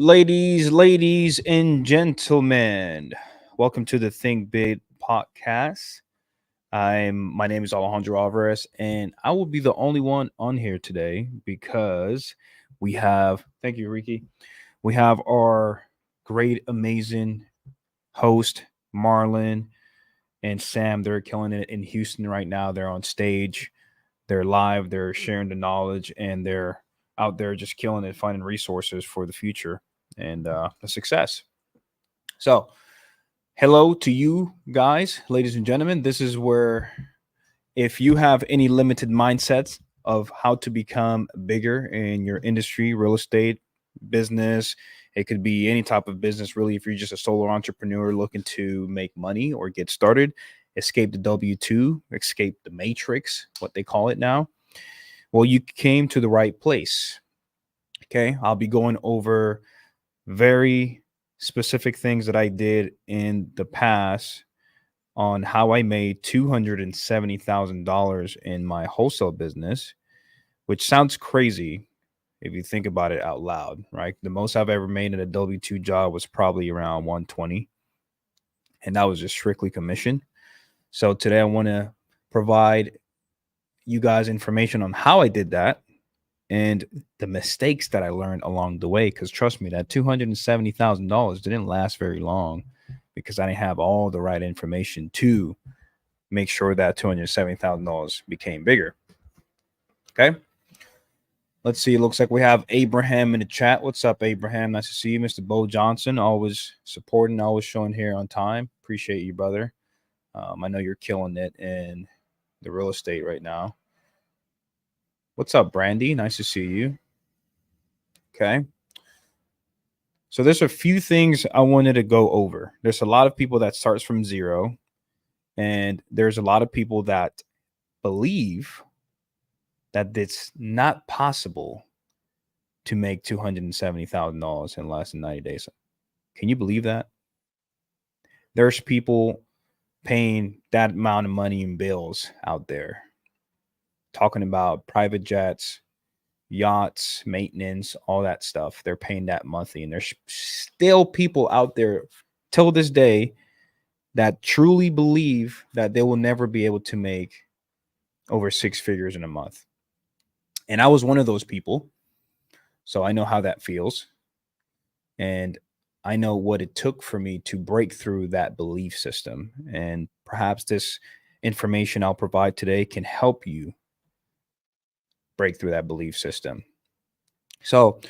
Ladies and gentlemen, welcome to the Think Big podcast. My name is Alejandro Alvarez, and I will be the only one on here today because we have thank you, Ricky. We have our great, amazing host, Marlon and Sam. They're killing it in Houston right now. They're on stage, they're live, they're sharing the knowledge, and they're out there just killing it, finding resources for the future and the success. So, hello to you guys, ladies and gentlemen. This is where, if you have any limited mindsets of how to become bigger in your industry, real estate, business, it could be any type of business, really. If you're just a solo entrepreneur looking to make money or get started, escape the W 2, escape the matrix, what they call it now. Well, you came to the right place. Okay. I'll be going over very specific things that I did in the past on how I made $270,000 in my wholesale business, which sounds crazy if you think about it out loud, right? The most I've ever made in a W 2 job was probably around 120, and that was just strictly commission. So today I want to provide you guys information on how I did that and the mistakes that I learned along the way. Because trust me, that $270,000 didn't last very long because I didn't have all the right information to make sure that $270,000 became bigger. Okay. Let's see. It looks like we have Abraham in the chat. What's up, Abraham? Nice to see you. Mr. Bo Johnson, always supporting, always showing here on time. Appreciate you, brother. I know you're killing it in the real estate right now. What's up, Brandy? Nice to see you. Okay. So there's a few things I wanted to go over. There's a lot of people that starts from zero, and there's a lot of people that believe that it's not possible to make $270,000 in less than 90 days. Can you believe that? There's people paying that amount of money in bills out there, talking about private jets, yachts, maintenance, all that stuff. They're paying that monthly. And there's still people out there till this day that truly believe that they will never be able to make over six figures in a month. And I was one of those people. So I know how that feels. And I know what it took for me to break through that belief system. And perhaps this information I'll provide today can help you break through that belief system. So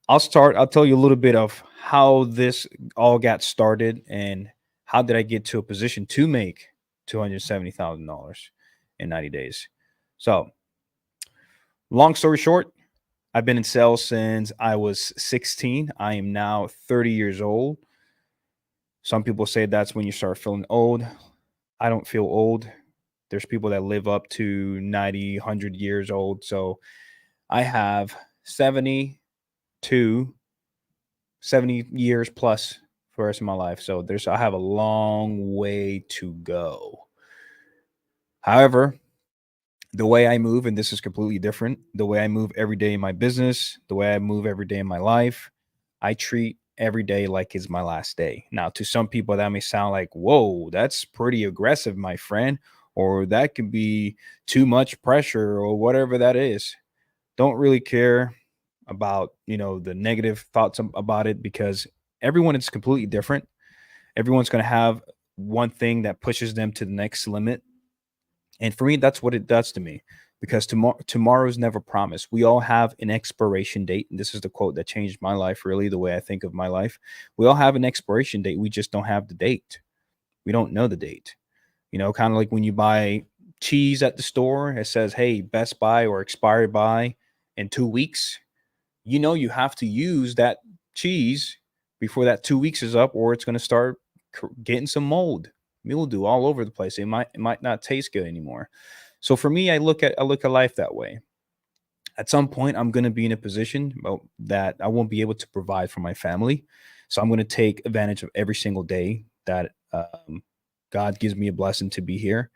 I'll tell you a little bit of how this all got started and how did I get to a position to make $270,000 in 90 days. So long story short, I've been in sales since I was 16. I am now 30 years old. Some people say that's when you start feeling old. I don't feel old. There's people that live up to 90, 100 years old. So I have 70 years plus for the rest of my life. So I have a long way to go. However, the way I move, and this is completely different, the way I move every day in my business, the way I move every day in my life, I treat every day like it's my last day. Now, to some people, that may sound like, whoa, that's pretty aggressive, my friend, or that could be too much pressure or whatever that is. Don't really care about, the negative thoughts about it because everyone is completely different. Everyone's going to have one thing that pushes them to the next limit. And for me, that's what it does to me because tomorrow's never promised. We all have an expiration date. And this is the quote that changed my life, really, the way I think of my life. We all have an expiration date. We just don't have the date. We don't know the date. Kind of like when you buy cheese at the store, it says, hey, best by or expired by in 2 weeks. You have to use that cheese before that 2 weeks is up, or it's going to start getting some mold, mildew all over the place. It might not taste good anymore. So for me, I look at life that way. At some point, I'm going to be in a position that I won't be able to provide for my family. So I'm going to take advantage of every single day that God gives me a blessing to be here.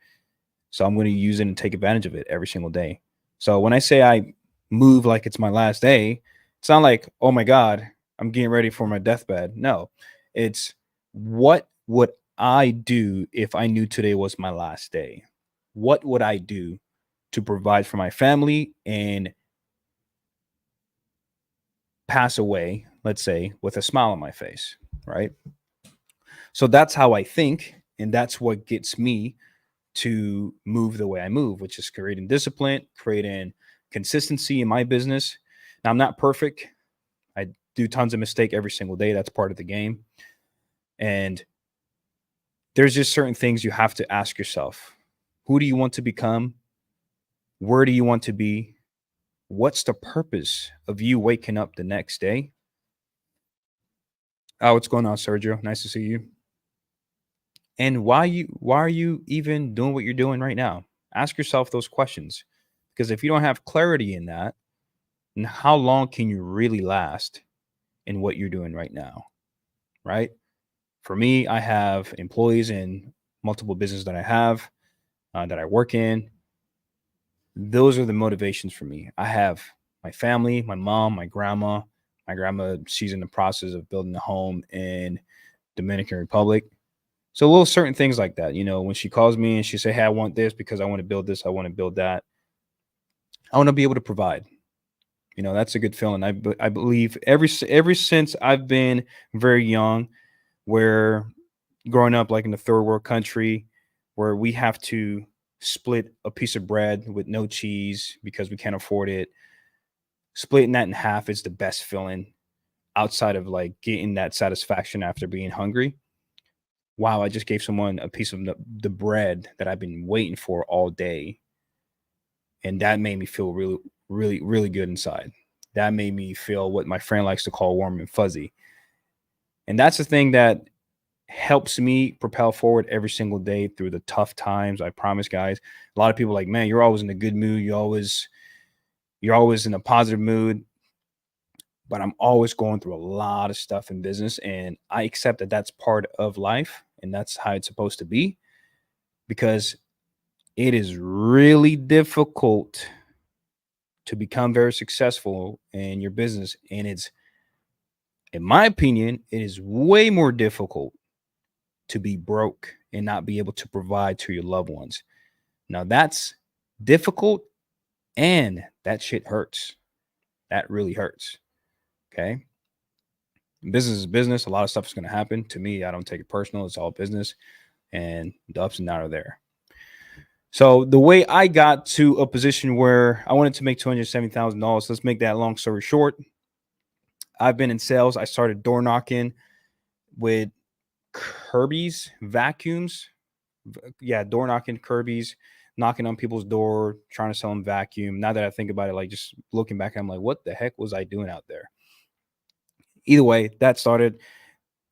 So I'm going to use it and take advantage of it every single day. So when I say I move like it's my last day, it's not like, oh my God, I'm getting ready for my deathbed. No, it's what would I do if I knew today was my last day? What would I do to provide for my family and pass away, let's say, with a smile on my face, right? So that's how I think. And that's what gets me to move the way I move, which is creating discipline, creating consistency in my business. Now, I'm not perfect. I do tons of mistake every single day. That's part of the game. And there's just certain things you have to ask yourself. Who do you want to become? Where do you want to be? What's the purpose of you waking up the next day? Oh, what's going on, Sergio? Nice to see you. And why are you even doing what you're doing right now? Ask yourself those questions. Because if you don't have clarity in that, then how long can you really last in what you're doing right now? Right? For me, I have employees in multiple businesses that I have, that I work in. Those are the motivations for me. I have my family, my mom, my grandma. My grandma, she's in the process of building a home in Dominican Republic. So little certain things like that, when she calls me and she say, "Hey, I want this because I want to build this, I want to build that." I want to be able to provide. That's a good feeling. I believe ever since I've been very young, where growing up like in the third world country, where we have to split a piece of bread with no cheese because we can't afford it. Splitting that in half is the best feeling outside of like getting that satisfaction after being hungry. Wow, I just gave someone a piece of the bread that I've been waiting for all day. And that made me feel really, really, really good inside. That made me feel what my friend likes to call warm and fuzzy. And that's the thing that helps me propel forward every single day through the tough times. I promise, guys. A lot of people are like, man, you're always in a good mood. You're always in a positive mood. But I'm always going through a lot of stuff in business, and I accept that that's part of life, and that's how it's supposed to be, because it is really difficult to become very successful in your business. And it's, in my opinion, it is way more difficult to be broke and not be able to provide to your loved ones. Now, that's difficult, and that shit hurts. That really hurts. Okay. Business is business. A lot of stuff is going to happen. To me, I don't take it personal. It's all business, and the ups and downs are there. So the way I got to a position where I wanted to make $270,000, let's make that long story short. I've been in sales. I started door knocking with Kirby's vacuums. Yeah, door knocking, Kirby's, knocking on people's door, trying to sell them vacuum. Now that I think about it, like just looking back, I'm like, what the heck was I doing out there? Either way, that started,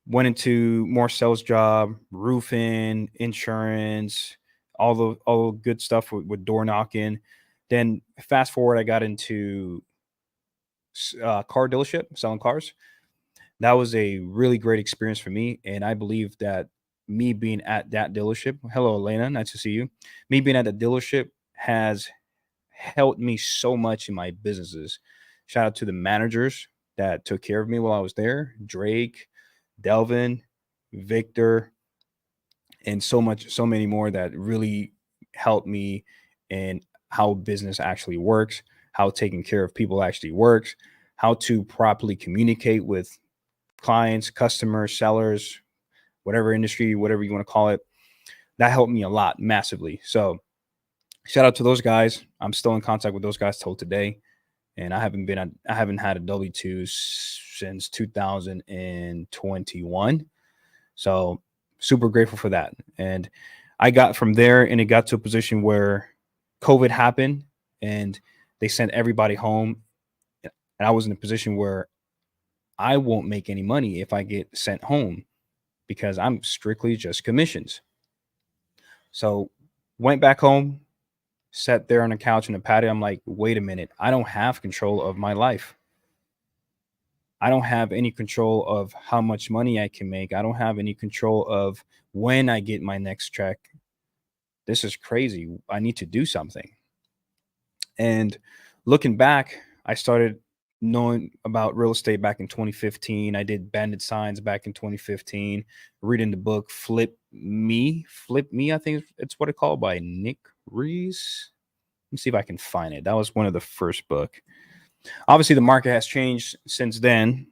went into more sales job, roofing, insurance, all the good stuff with door knocking. Then fast forward, I got into car dealership, selling cars. That was a really great experience for me, and I believe that me being at that dealership, hello Elena, nice to see you. Me being at the dealership has helped me so much in my businesses. Shout out to the managers that took care of me while I was there, Drake, Delvin, Victor, and so many more that really helped me in how business actually works, how taking care of people actually works, how to properly communicate with clients, customers, sellers, whatever industry, whatever you want to call it. That helped me a lot massively. So shout out to those guys. I'm still in contact with those guys till today. And I haven't had a W2 since 2021. So super grateful for that. And I got from there, and it got to a position where COVID happened and they sent everybody home. And I was in a position where I won't make any money if I get sent home because I'm strictly just commissions. So went back home, sat there on the couch in the patio. I'm like, wait a minute, I don't have control of my life. I don't have any control of how much money I can make. I don't have any control of when I get my next check. This is crazy. I need to do something. And looking back, I started knowing about real estate back in 2015. I did banded signs back in 2015. Reading the book Flip Me, I think it's what it called, by Nick Rees. Let me see if I can find it. That was one of the first book. Obviously, the market has changed since then.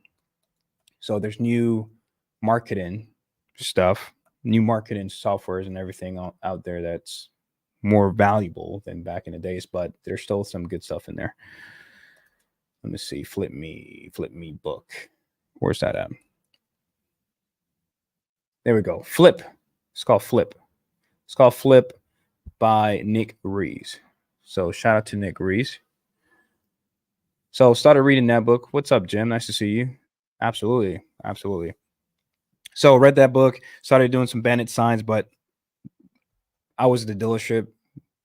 So there's new marketing stuff, new marketing softwares and everything out there that's more valuable than back in the days, but there's still some good stuff in there. Let me see. Flip Me book. Where's that at? There we go. Flip. It's called Flip. It's called Flip by Nick Rees. So shout out to Nick Rees. So started reading that book. What's up, Jim? Nice to see you. Absolutely. Absolutely. So read that book, started doing some bandit signs, but I was at the dealership,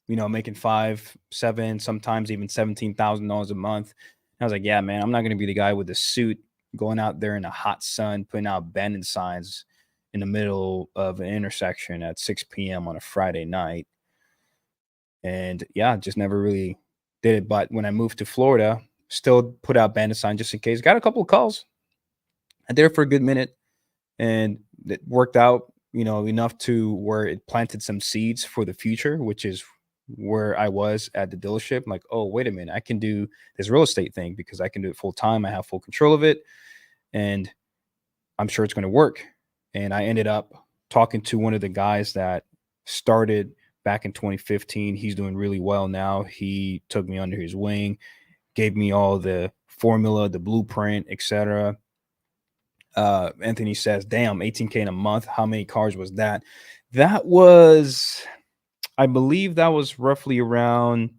making 5, 7, sometimes even $17,000 a month. And I was like, yeah, man, I'm not going to be the guy with the suit going out there in the hot sun, putting out bandit signs in the middle of an intersection at 6 p.m. on a Friday night. And yeah, just never really did it. But when I moved to Florida, still put out bandit signs just in case. Got a couple of calls. I did it for a good minute, and it worked out, enough to where it planted some seeds for the future, which is where I was at the dealership. I'm like, oh, wait a minute, I can do this real estate thing because I can do it full time. I have full control of it, and I'm sure it's going to work. And I ended up talking to one of the guys that started back in 2015. He's doing really well now. He took me under his wing, gave me all the formula, the blueprint, etc. Anthony says, damn, 18K in a month. How many cars was that? That was, I believe that was roughly around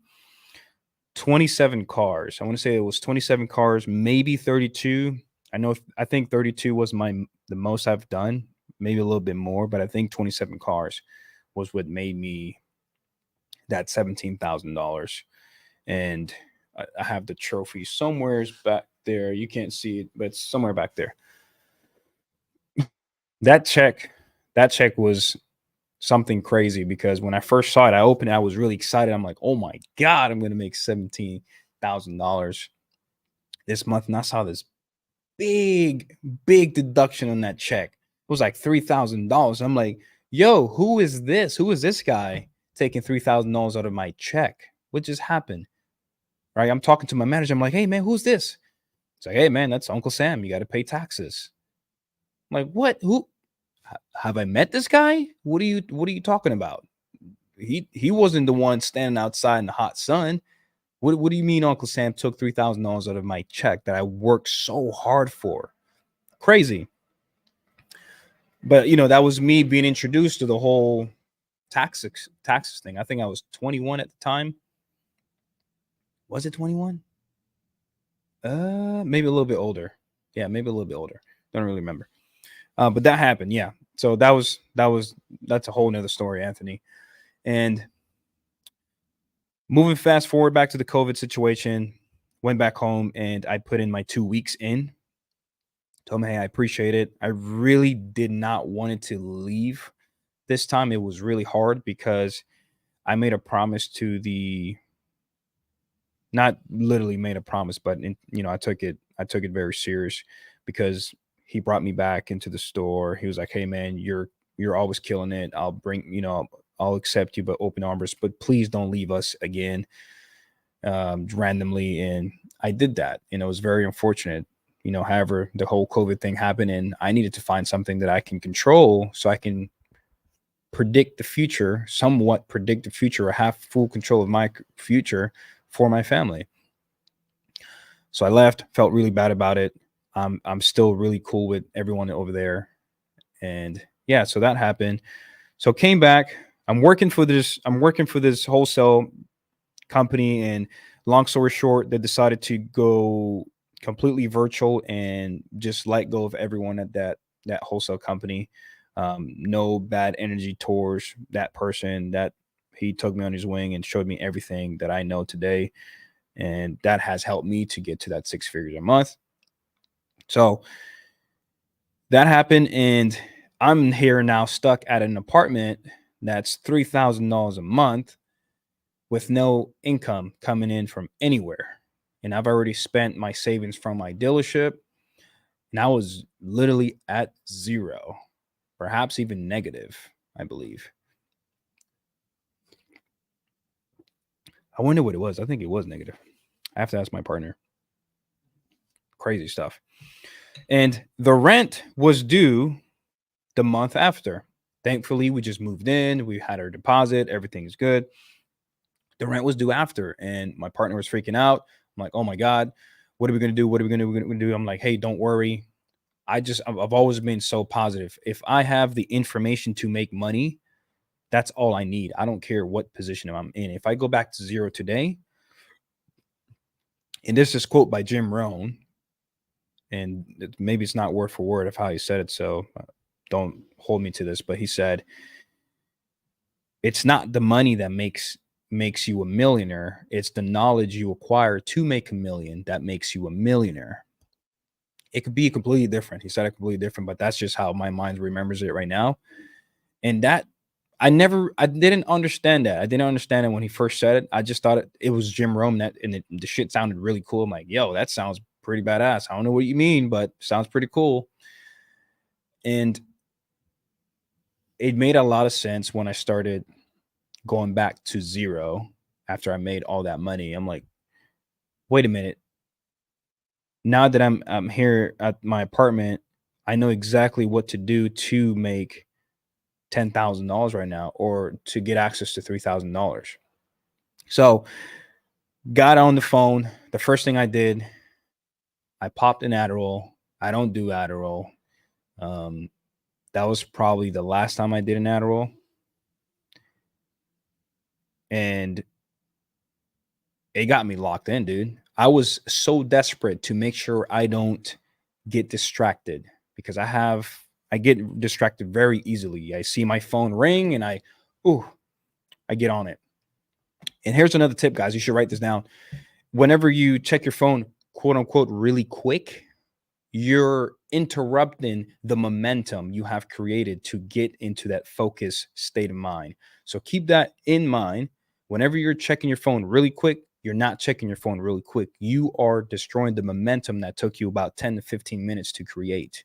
27 cars. I want to say it was 27 cars, maybe 32. I think 32 was the most I've done, maybe a little bit more, but I think 27 cars was what made me that $17,000. And I have the trophy somewhere back there. You can't see it, but it's somewhere back there. That check was something crazy because when I first saw it, I opened it, I was really excited. I'm like, oh my God, I'm going to make $17,000 this month. And I saw this big deduction on that check. It was like $3,000. I'm like, yo, who is this? Who is this guy taking $3,000 out of my check? What just happened? Right? I'm talking to my manager. I'm like, hey, man, who's this? It's like, hey, man, that's Uncle Sam. You got to pay taxes. I'm like, what? Who? Have I met this guy? What are you talking about? He wasn't the one standing outside in the hot sun. What do you mean Uncle Sam took $3,000 out of my check that I worked so hard for? Crazy. But that was me being introduced to the whole taxes thing. I think I was 21 at the time. Was it 21? Maybe a little bit older. Yeah, maybe a little bit older. Don't really remember. But that happened. Yeah. So that's a whole nother story, Anthony. And moving fast forward back to the COVID situation, went back home and I put in my 2 weeks in. Told me, hey, I appreciate it. I really did not want it to leave this time. It was really hard because I made a promise to not literally made a promise, but I took it very serious because he brought me back into the store. He was like, hey man, you're always killing it. I'll bring, I'll accept you, but open arms, but please don't leave us again randomly. And I did that. And it was very unfortunate. However, the whole COVID thing happened and I needed to find something that I can control so I can somewhat predict the future, or have full control of my future for my family. So I left, felt really bad about it. I'm still really cool with everyone over there. And yeah, so that happened. So came back. I'm working for this wholesale company, and long story short, they decided to go completely virtual and just let go of everyone at that wholesale company. No bad energy towards that person. That he took me on his wing and showed me everything that I know today, and that has helped me to get to that 6 figures a month. So that happened, and I'm here now stuck at an apartment that's $3,000 a month with no income coming in from anywhere. and I've already spent my savings from my dealership, and I was literally at zero, perhaps even negative, I believe. I wonder what it was. I think it was negative. I have to ask my partner. Crazy stuff. And the rent was due the month after. Thankfully, we just moved in. We had our deposit. Everything's good. The rent was due after, and my partner was freaking out. I'm like, oh my God, what are we going to do? What are we going to do? I'm like, hey, don't worry. I've always been so positive. If I have the information to make money, that's all I need. I don't care what position I'm in. If I go back to zero today, and this is quote by Jim Rohn, and maybe it's not word for word of how he said it, so don't hold me to this, but he said, it's not the money that makes you a millionaire. It's the knowledge you acquire to make a million that makes you a millionaire. It could be completely different. He said it completely different, but that's just how my mind remembers it right now. And that I didn't understand that. I didn't understand it when he first said it. I just thought it was Jim Rome the shit sounded really cool. I'm like, yo, that sounds pretty badass. I don't know what you mean, but sounds pretty cool. And it made a lot of sense when I started going back to zero after I made all that money. I'm like, wait a minute. Now that I'm here at my apartment, I know exactly what to do to make $10,000 right now, or to get access to $3,000. So got on the phone. The first thing I did, I popped an Adderall. I don't do Adderall. That was probably the last time I did an Adderall. And it got me locked in, dude. I was so desperate to make sure I don't get distracted, because I get distracted very easily. I see my phone ring and I get on it. And here's another tip, guys. You should write this down. Whenever you check your phone, quote unquote, really quick, you're interrupting the momentum you have created to get into that focus state of mind. So keep that in mind. Whenever you're checking your phone really quick, you're not checking your phone really quick. You are destroying the momentum that took you about 10 to 15 minutes to create.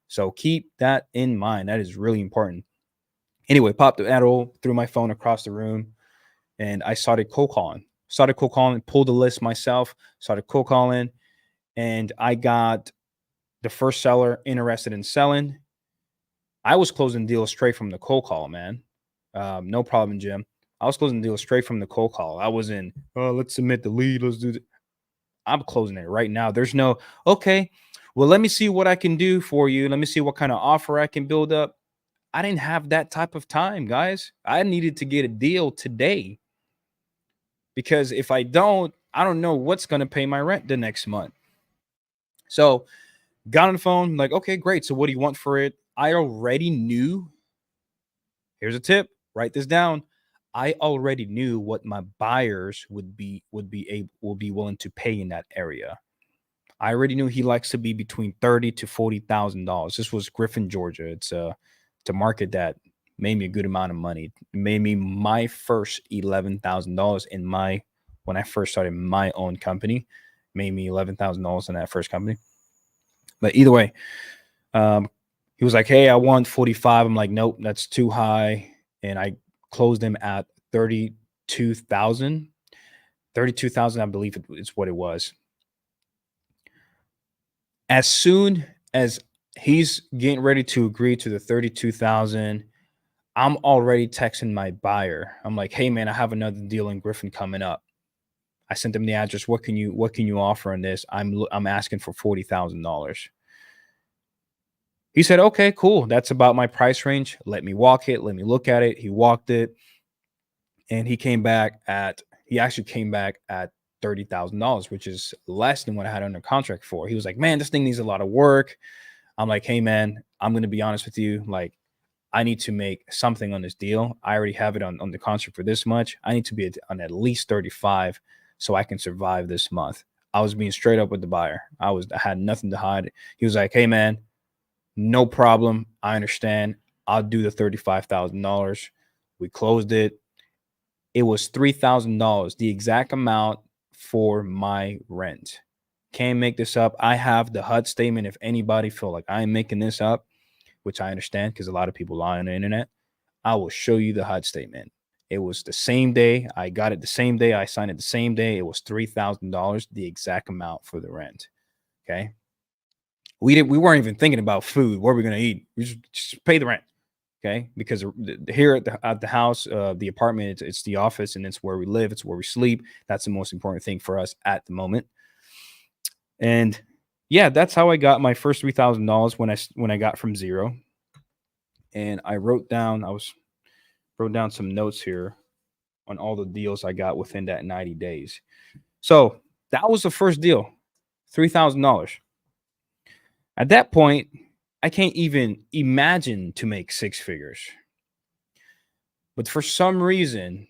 So keep that in mind. That is really important. Anyway, popped the Adderall, threw my phone across the room, and I started cold calling. Pulled the list myself, started cold calling, and I got the first seller interested in selling. I was closing deals straight from the cold call, man. No problem, Jim. I was closing deals straight from the cold call. I was in, oh, let's submit the lead. Let's do it. I'm closing it right now. There's no, okay, well, let me see what I can do for you. Let me see what kind of offer I can build up. I didn't have that type of time, guys. I needed to get a deal today, because if I don't know what's going to pay my rent the next month. So got on the phone, like, okay, great. So what do you want for it? I already knew. Here's a tip. Write this down. I already knew what my buyers would be willing to pay in that area. I already knew he likes to be between $30,000 to $40,000. This was Griffin, Georgia. It's a market that made me a good amount of money. It made me my first $11,000 when I first started my own company. Made me $11,000 in that first company. But either way, he was like, hey, I want 45. I'm like, nope, that's too high. And I closed him at 32,000. 32,000, I believe it's what it was. As soon as he's getting ready to agree to the 32,000, I'm already texting my buyer. I'm like, hey man, I have another deal in Griffin coming up. I sent him the address. What can you offer on this? I'm asking for $40,000. He said, okay, cool. That's about my price range. Let me walk it. Let me look at it. He walked it. And he actually came back at $30,000, which is less than what I had under contract for. He was like, man, this thing needs a lot of work. I'm like, hey man, I'm going to be honest with you. Like, I need to make something on this deal. I already have it on the contract for this much. I need to be on at least 35 so I can survive this month. I was being straight up with the buyer. I had nothing to hide. He was like, hey man, no problem. I understand. I'll do the $35,000. We closed it. It was $3,000, the exact amount for my rent. Can't make this up. I have the HUD statement. If anybody feel like I'm making this up, which I understand because a lot of people lie on the internet, I will show you the HUD statement. It was the same day. I got it the same day. I signed it the same day. It was $3,000, the exact amount for the rent. Okay. We weren't even thinking about food. What are we gonna eat? We just pay the rent. Okay, because here at the house, the apartment, it's the office, and it's where we live. It's where we sleep. That's the most important thing for us at the moment. And yeah, that's how I got my first $3,000 when I got from zero. And wrote down some notes here on all the deals I got within that 90 days. So that was the first deal, $3,000. At that point, I can't even imagine to make six figures. But for some reason,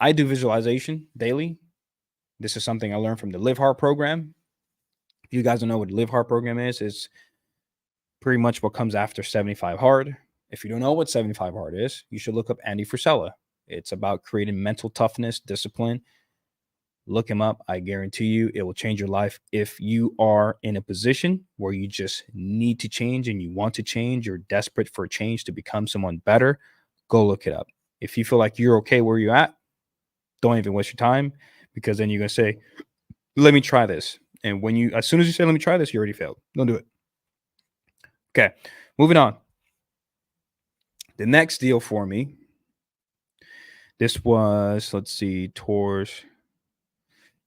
I do visualization daily. This is something I learned from the Live Hard program. If you guys don't know what the Live Hard program is, it's pretty much what comes after 75 Hard. If you don't know what 75 Hard is, you should look up Andy Frisella. It's about creating mental toughness, discipline. Look him up. I guarantee you it will change your life. If you are in a position where you just need to change and you want to change, you're desperate for change to become someone better, go look it up. If you feel like you're okay where you're at, don't even waste your time, because then you're going to say, let me try this. And as soon as you say, let me try this, you already failed. Don't do it. Okay. Moving on. The next deal for me, this was, let's see, towards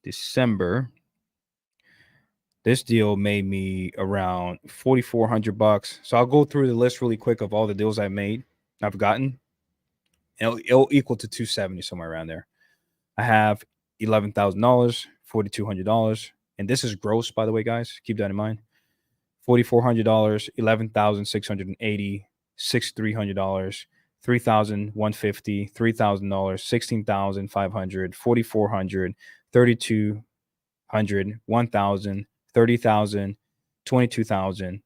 December. This deal made me around $4,400. So I'll go through the list really quick of all the deals I've gotten. And it'll equal to 270, somewhere around there. I have $11,000, $4,200, and this is gross, by the way, guys. Keep that in mind. $4,400, $11,680, $6,300, $3,150, $3,000, $16,500, $4,400, $3,200, $1,000, $30,000, $22,000,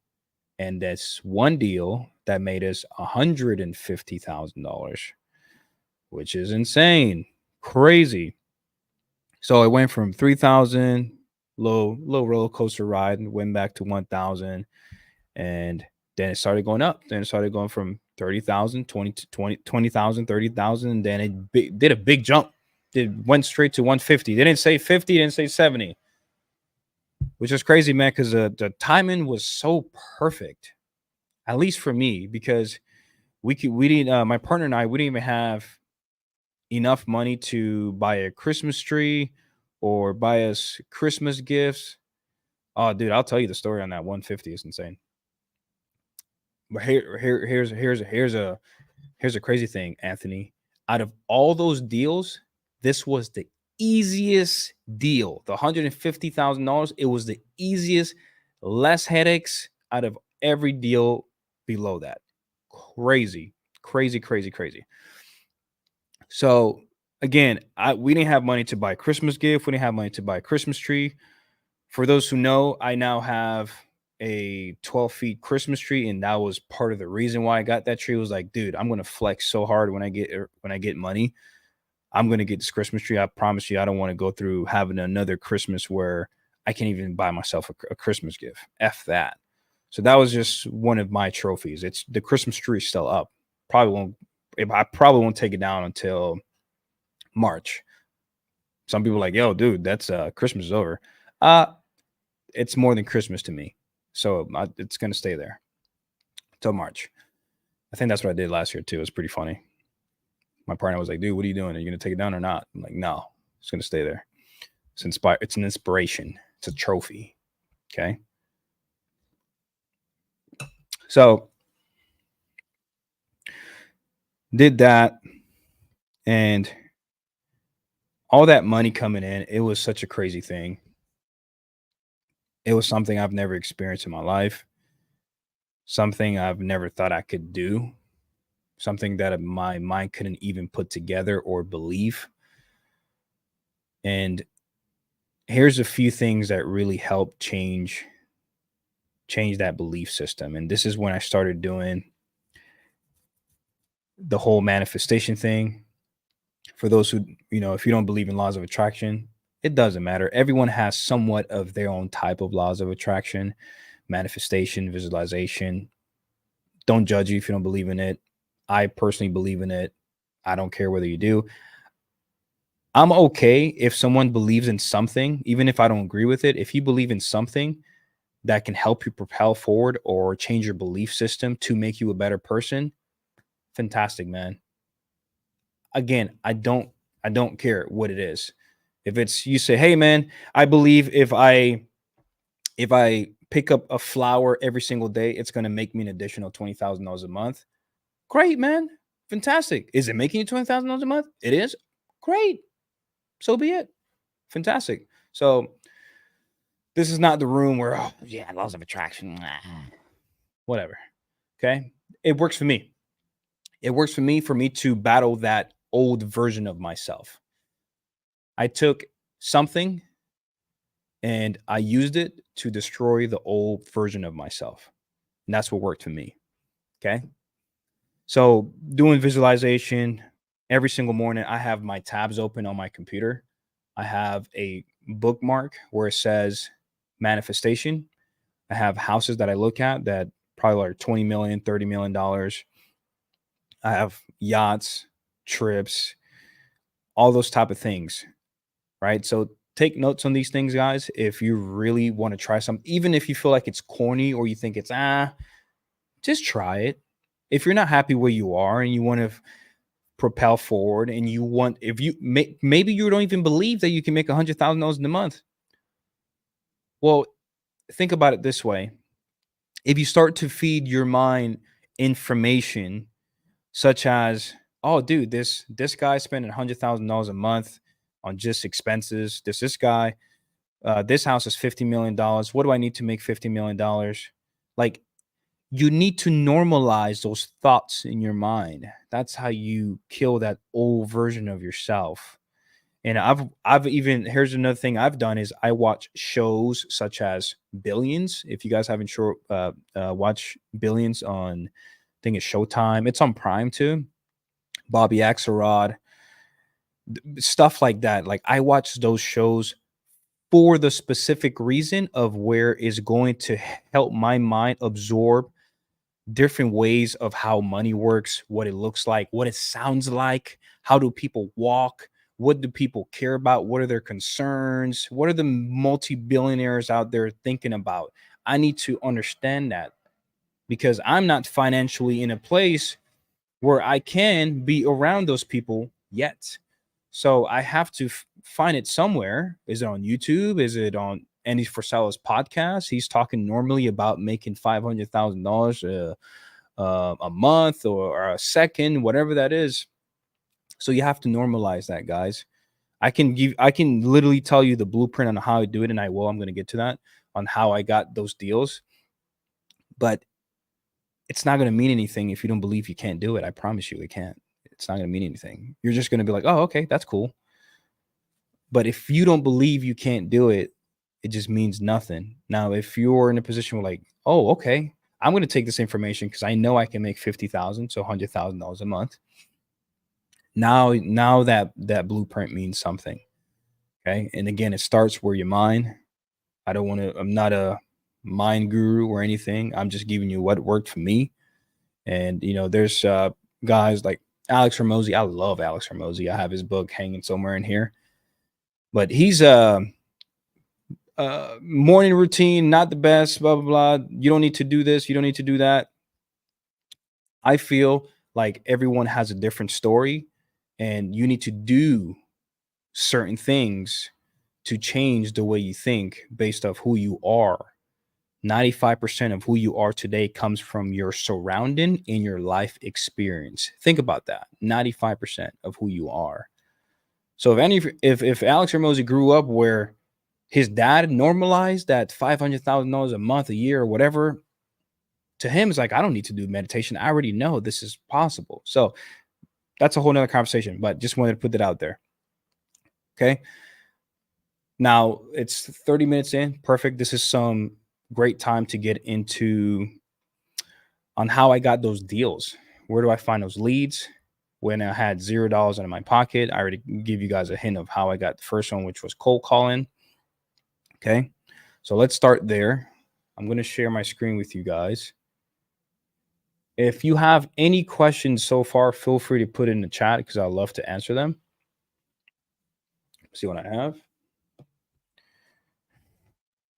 and that's one deal that made us $150,000, which is insane, crazy. So it went from 3,000, low roller coaster ride, and went back to 1,000, and then it started going up. Then it started going from 30,000, 20,000, 30,000, and then it did a big jump. It went straight to 150. They didn't say 50, didn't say 70, which is crazy, man, because the timing was so perfect, at least for me, because we didn't, my partner and I, we didn't even have enough money to buy a Christmas tree or buy us Christmas gifts. Oh, dude, I'll tell you the story on that 150. It's insane. But here's a crazy thing, Anthony. Out of all those deals, this was the easiest deal. The $150,000, it was the easiest, less headaches out of every deal below that. Crazy, crazy, crazy, crazy. So again, we didn't have money to buy a Christmas gift. We didn't have money to buy a Christmas tree. For those who know, I now have a 12 feet Christmas tree, and that was part of the reason why I got that tree. It was like, dude, I'm gonna flex so hard when I get money. I'm gonna get this Christmas tree. I promise you, I don't want to go through having another Christmas where I can't even buy myself a Christmas gift. F that. So that was just one of my trophies. It's the Christmas tree is still up. I probably won't take it down until March. Some people are like, yo, dude, that's Christmas is over. It's more than Christmas to me. So it's going to stay there till March. I think that's what I did last year too. It was pretty funny. My partner was like, dude, what are you doing? Are you going to take it down or not? I'm like, no, it's going to stay there. It's an inspiration. It's a trophy. Okay. So did that, and all that money coming in, it was such a crazy thing. It was something I've never experienced in my life, something I've never thought I could do, something that my mind couldn't even put together or believe. And here's a few things that really helped change that belief system. And this is when I started doing the whole manifestation thing. For those who, if you don't believe in laws of attraction, it doesn't matter. Everyone has somewhat of their own type of laws of attraction, manifestation, visualization. Don't judge you if you don't believe in it. I personally believe in it. I don't care whether you do. I'm okay if someone believes in something, even if I don't agree with it. If you believe in something that can help you propel forward or change your belief system to make you a better person, fantastic, man. Again, I don't care what it is. If it's you say, "Hey man, I believe if I pick up a flower every single day, it's going to make me an additional $20,000 a month." Great, man. Fantastic. Is it making you $20,000 a month? It is. Great. So be it. Fantastic. So this is not the room where, oh, yeah, laws of attraction, whatever. Okay. It works for me. It works for me to battle that old version of myself. I took something and I used it to destroy the old version of myself. And that's what worked for me. Okay. So doing visualization every single morning, I have my tabs open on my computer. I have a bookmark where it says manifestation. I have houses that I look at that probably are 20 million, $30 million. I have yachts, trips, all those type of things, right? So take notes on these things, guys. If you really want to try something, even if you feel like it's corny or you think it's just try it. If you're not happy where you are and you want to propel forward and you want, if you maybe you don't even believe that you can make $100,000 in a month. Well, think about it this way. If you start to feed your mind information such as, oh dude, this guy spending $100,000 a month on just expenses. This guy, this house is $50 million. What do I need to make $50 million? Like, you need to normalize those thoughts in your mind. That's how you kill that old version of yourself. And I've even, here's another thing I've done is I watch shows such as Billions. If you guys haven't watch Billions on, I think it's Showtime. It's on Prime too. Bobby Axelrod, stuff like that. Like, I watch those shows for the specific reason of where is going to help my mind absorb different ways of how money works, what it looks like, what it sounds like, how do people walk, what do people care about, what are their concerns, what are the multi-billionaires out there thinking about. I need to understand that because I'm not financially in a place where I can be around those people yet. So I have to find it somewhere. Is it on YouTube? Is it on Andy Frisella's podcast? He's talking normally about making $500,000 a month or a second, whatever that is. So you have to normalize that, guys. I can literally tell you the blueprint on how I do it, and I will. I'm going to get to that on how I got those deals, but it's not going to mean anything if you don't believe you can't do it. I promise you, it can't. It's not going to mean anything. You're just going to be like, oh, okay, that's cool. But if you don't believe you can't do it, it just means nothing. Now, if you're in a position where like, oh, okay, I'm going to take this information because I know I can make 50,000, so $100,000 a month. Now that blueprint means something. Okay. And again, it starts where your mind. I'm not a mind guru or anything. I'm just giving you what worked for me. And, there's guys like Alex Ramosi. I love Alex Ramosi. I have his book hanging somewhere in here. But he's morning routine, not the best, blah, blah, blah. You don't need to do this. You don't need to do that. I feel like everyone has a different story and you need to do certain things to change the way you think based off who you are. 95% of who you are today comes from your surrounding and your life experience. Think about that. 95% of who you are. So if Alex Ramosi grew up where his dad normalized that $500,000 a month, a year, or whatever, to him it's like, I don't need to do meditation. I already know this is possible. So that's a whole nother conversation, but just wanted to put that out there. Okay. Now it's 30 minutes in. Perfect. This is some great time to get into on how I got those deals. Where do I find those leads? when I had $0 in my pocket. I already give you guys a hint of how I got the first one, which was cold calling. Okay. So let's start there. I'm going to share my screen with you guys. If you have any questions so far, feel free to put it in the chat because I'd love to answer them. See what I have.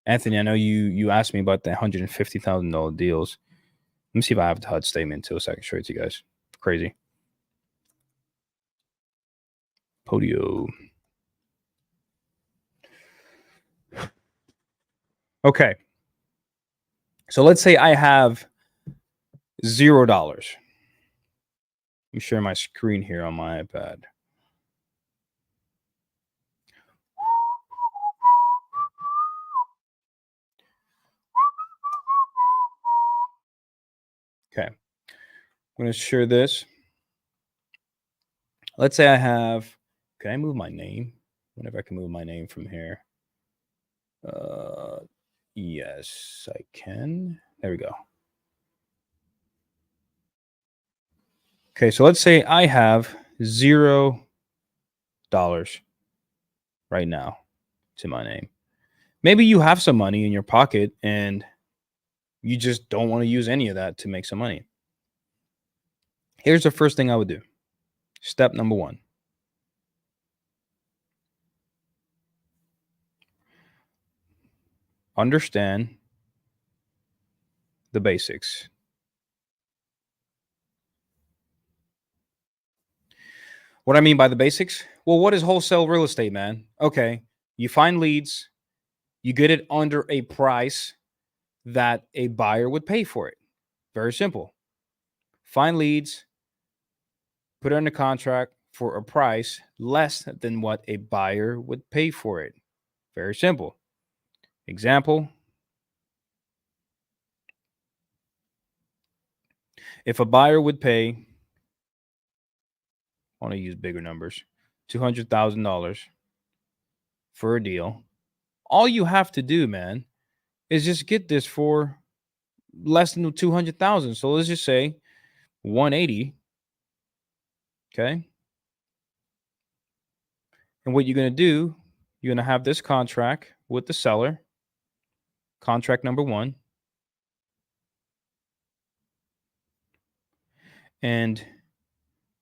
Anthony, I know you asked me about the $150,000 deals. Let me see if I have the HUD statement too, so I can show it to you guys. Crazy. Podio. Okay. So let's say I have $0. Let me share my screen here on my iPad. Okay. I'm going to share this. Let's say I have, can I move my name? I wonder if I can move my name from here. Yes, I can. There we go. Okay, so let's say I have $0 right now to my name. Maybe you have some money in your pocket and you just don't want to use any of that to make some money. Here's the first thing I would do. Step number 1. Understand the basics. What I mean by the basics? Well, what is wholesale real estate, man? Okay, you find leads, you get it under a price that a buyer would pay for it. Very simple. Find leads, put it under contract for a price less than what a buyer would pay for it. Very simple. Example. If a buyer would pay, I want to use bigger numbers, $200,000 for a deal, all you have to do, man, is just get this for less than 200,000. So let's just say 180. Okay. And what you're going to do, you're going to have this contract with the seller, contract number 1. And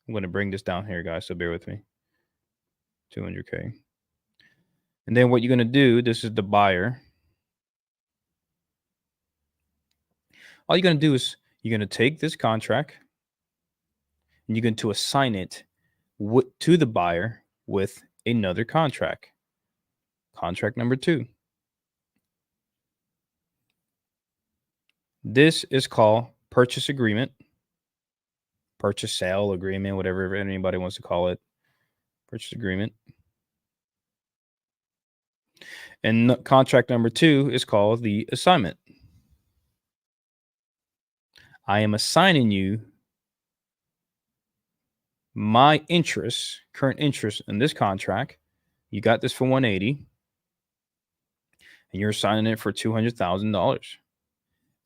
I'm going to bring this down here, guys. So bear with me. 200K. And then what you're going to do, this is the buyer. All you're going to do is you're going to take this contract and you're going to assign it to the buyer with another contract. Contract number 2. This is called purchase agreement, purchase sale agreement, whatever anybody wants to call it. Purchase agreement. And contract number 2 is called the assignment. I am assigning you my interest, current interest in this contract. You got this for 180 and you're assigning it for $200,000.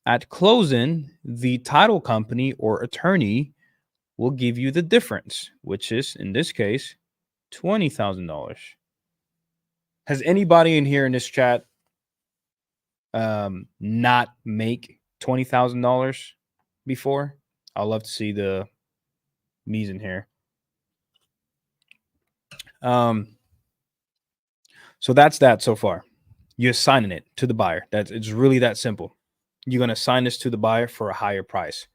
At closing, the title company or attorney will give you the difference, which is in this case $20,000. Has anybody in here in this chat not make $20,000 before? I'd love to see the me's in here. So that's that so far. You're assigning it to the buyer. It's really that simple. You're going to assign this to the buyer for a higher price.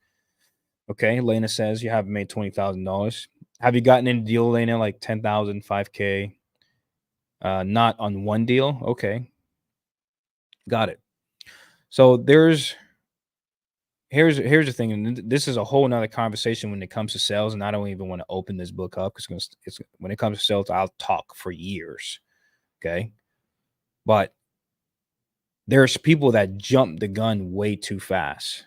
Okay. Lena says you haven't made $20,000. Have you gotten any deal, Lena, like 10,000, 5K? Not on one deal. Okay. Got it. So here's the thing. And this is a whole nother conversation when it comes to sales. And I don't even want to open this book up because when it comes to sales, I'll talk for years. Okay. But there's people that jump the gun way too fast.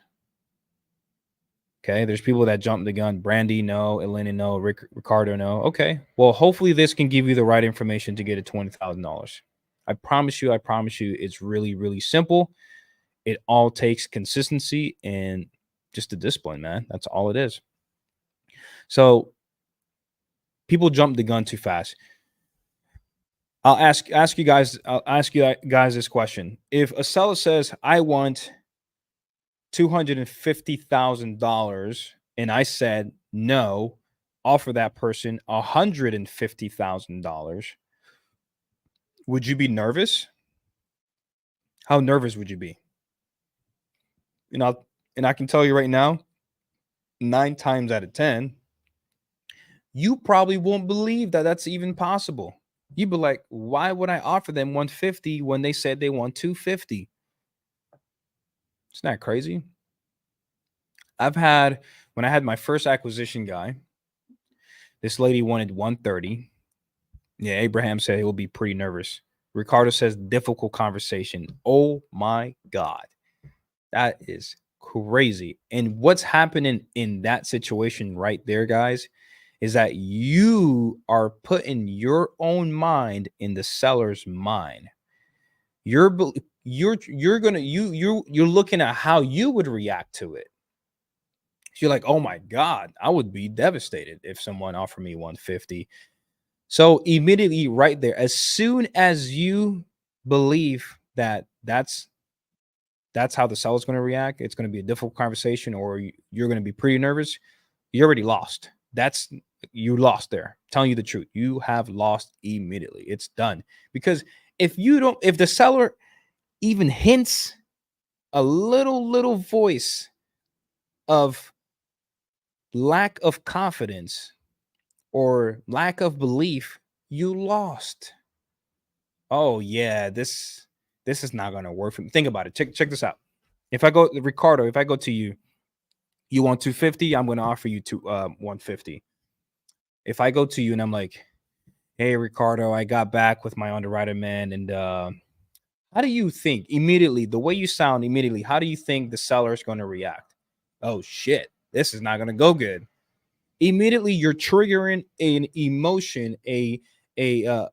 Okay. There's people that jump the gun. Brandy, no. Elena, no. Ricardo, no. Okay. Well, hopefully this can give you the right information to get a $20,000. I promise you, it's really, really simple. It all takes consistency and just a discipline, man. That's all it is. So People jump the gun too fast. I'll ask you guys. I'll ask you guys this question: if a seller says, "I want $250,000," and I said no, offer that person $150,000, would you be nervous? How nervous would you be? You know, and I can tell you right now, 9 times out of 10, you probably won't believe that that's even possible. You'd be like, why would I offer them 150 when they said they want 250? It's not crazy. When I had my first acquisition guy, this lady wanted 130. Yeah, Abraham said he'll be pretty nervous. Ricardo says difficult conversation. Oh my God. That is crazy. And what's happening in that situation right there, guys, is that you are putting your own mind in the seller's mind. You're looking at how you would react to it. You're like, oh my God, I would be devastated if someone offered me 150. So immediately right there, as soon as you believe that that's how the seller's going to react, it's going to be a difficult conversation, or you're going to be pretty nervous, you already lost. You lost there. I'm telling you the truth. You have lost immediately. It's done. Because if the seller even hints a little voice of lack of confidence or lack of belief, you lost. Oh yeah, this is not gonna work for me. Think about it. Check this out. If I go, Ricardo, if I go to you, you want 250, I'm gonna offer you 150. If I go to you and I'm like, hey Ricardo, I got back with my underwriter man, and how do you think immediately, the way you sound immediately, how do you think the seller is gonna react? Oh shit, this is not gonna go good. Immediately you're triggering an emotion, a you're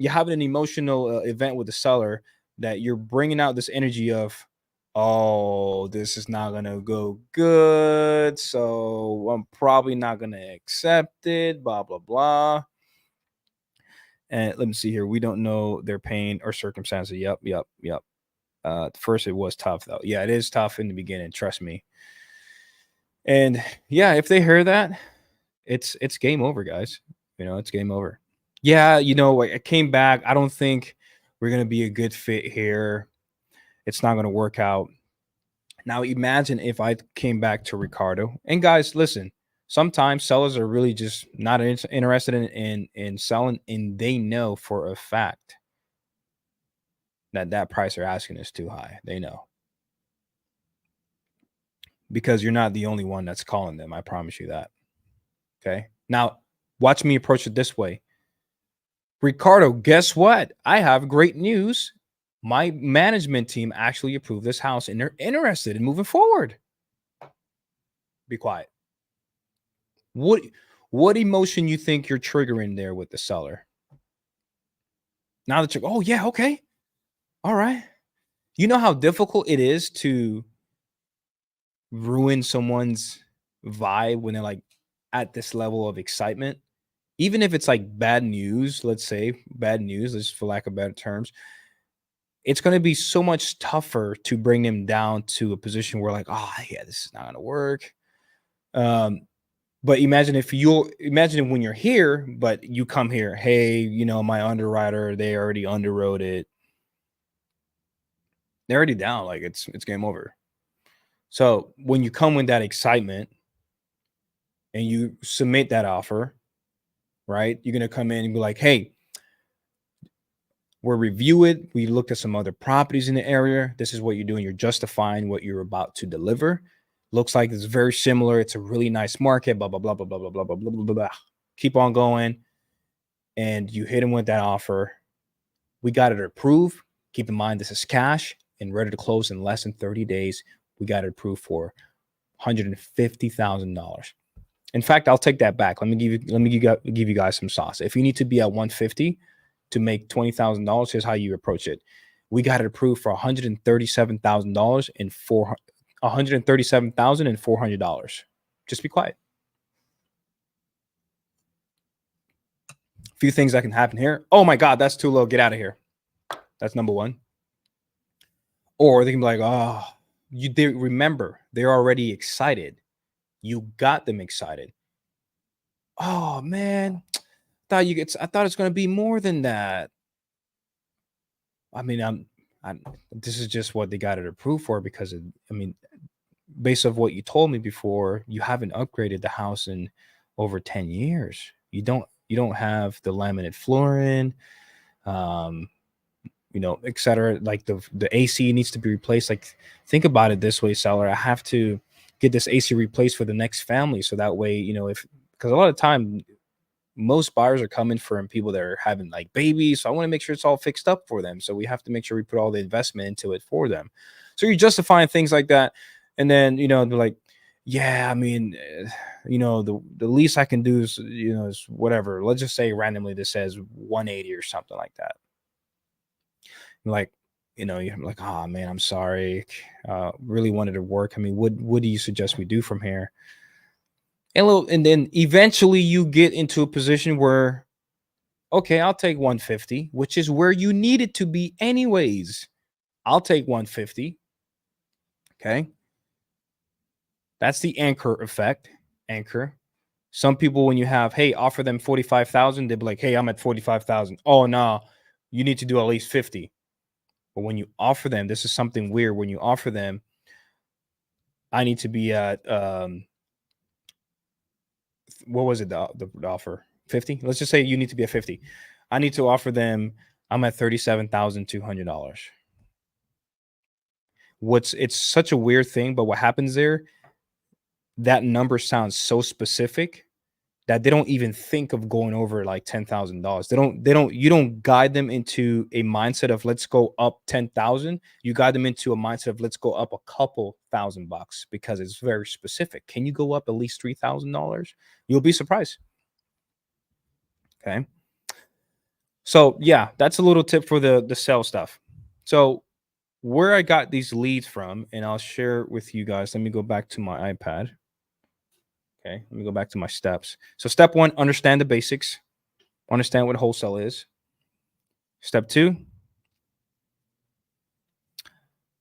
having an emotional event with the seller, that you're bringing out this energy of, oh, this is not gonna go good, so I'm probably not gonna accept it, blah blah blah. And let me see here, we don't know their pain or circumstances. Yep. First it was tough though. Yeah, it is tough in the beginning, trust me. And yeah, if they hear that, it's game over, guys. It's game over. Yeah, I came back. I don't think we're gonna be a good fit here. It's not gonna work out. Now imagine if I came back to Ricardo. And guys, listen, sometimes sellers are really just not interested in selling, and they know for a fact that price they're asking is too high. They know. Because you're not the only one that's calling them. I promise you that. Okay. Now, watch me approach it this way. Ricardo, guess what? I have great news. My management team actually approved this house and they're interested in moving forward. Be quiet. What emotion you think you're triggering there with the seller? Now that oh yeah, okay. All right. You know how difficult it is to ruin someone's vibe when they're like at this level of excitement? Even if it's like bad news, let's say bad news, let's for lack of better terms, it's going to be so much tougher to bring them down to a position where like, oh yeah, this is not going to work. But imagine when you're here, but you come here, hey, my underwriter, they already underwrote it. They're already down. Like it's game over. So when you come with that excitement and you submit that offer, right? You're going to come in and be like, hey, we'll review it. We looked at some other properties in the area. This is what you're doing. You're justifying what you're about to deliver. Looks like it's very similar. It's a really nice market, blah, blah, blah, blah, blah, blah, blah, blah, blah, blah, blah. Keep on going. And you hit him with that offer. We got it approved. Keep in mind, this is cash and ready to close in less than 30 days. We got it approved for $150,000. In fact, I'll take that back. Let me give you guys some sauce. If you need to be at 150 to make $20,000, here's how you approach it. We got it approved for $137,000 and $137,400. Just be quiet. Few things that can happen here. Oh my God, that's too low. Get out of here. That's number one. Or they can be like, oh, you did remember they're already excited. You got them excited. Oh man, I thought it's gonna be more than that. I mean, I'm this is just what they got it approved for because I mean, based off what you told me before, you haven't upgraded the house in over 10 years. You don't have the laminate flooring, um, et cetera. Like the AC needs to be replaced. Like, think about it this way, seller. I have to get this AC replaced for the next family. So that way, if because a lot of time most buyers are coming from people that are having like babies. So I want to make sure it's all fixed up for them. So we have to make sure we put all the investment into it for them. So you're justifying things like that. And then, they're like, yeah, I mean, the least I can do is whatever. Let's just say randomly this says 180 or something like that. Like, you're like, oh man, I'm sorry. Really wanted to work. I mean, what do you suggest we do from here? And then eventually you get into a position where, okay, I'll take 150, which is where you need it to be anyways. I'll take 150. Okay. That's the anchor effect. Anchor. Some people, when you have, hey, offer them 45,000, they'll be like, hey, I'm at 45,000. Oh, no, you need to do at least 50. But when you offer them, this is something weird. When you offer them, I need to be at, what was it, the offer? 50? Let's just say you need to be at 50. I need to offer them, I'm at $37,200. It's such a weird thing, but what happens there, that number sounds so specific that they don't even think of going over like $10,000. You don't guide them into a mindset of let's go up 10,000. You guide them into a mindset of let's go up a couple $1,000 because it's very specific. Can you go up at least $3,000? You'll be surprised. Okay. So yeah, that's a little tip for the sell stuff. So where I got these leads from, and I'll share with you guys. Let me go back to my iPad. Okay, let me go back to my steps. So step one, understand the basics. Understand what wholesale is. Step two,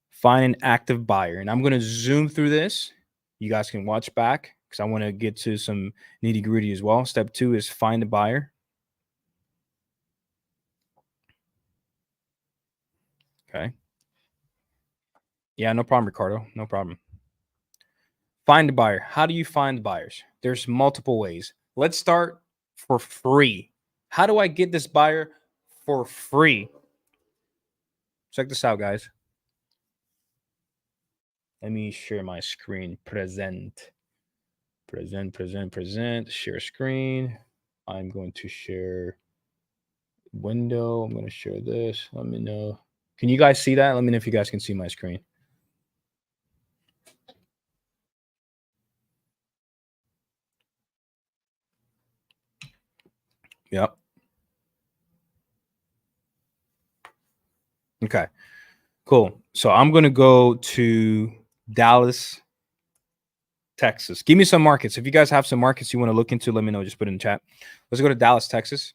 find an active buyer. And I'm going to zoom through this. You guys can watch back because I want to get to some nitty gritty as well. Step two is find a buyer. Okay. Yeah, no problem, Ricardo. No problem. Find a buyer. How do you find buyers? There's multiple ways. Let's start for free. How do I get this buyer for free? Check this out, guys. Let me share my screen. Present. Share screen. I'm going to share window. I'm going to share this. Let me know. Can you guys see that? Let me know if you guys can see my screen. Yep. Okay. Cool. So I'm going to go to Dallas, Texas. Give me some markets. If you guys have some markets you want to look into, let me know. Just put it in the chat. Let's go to Dallas, Texas.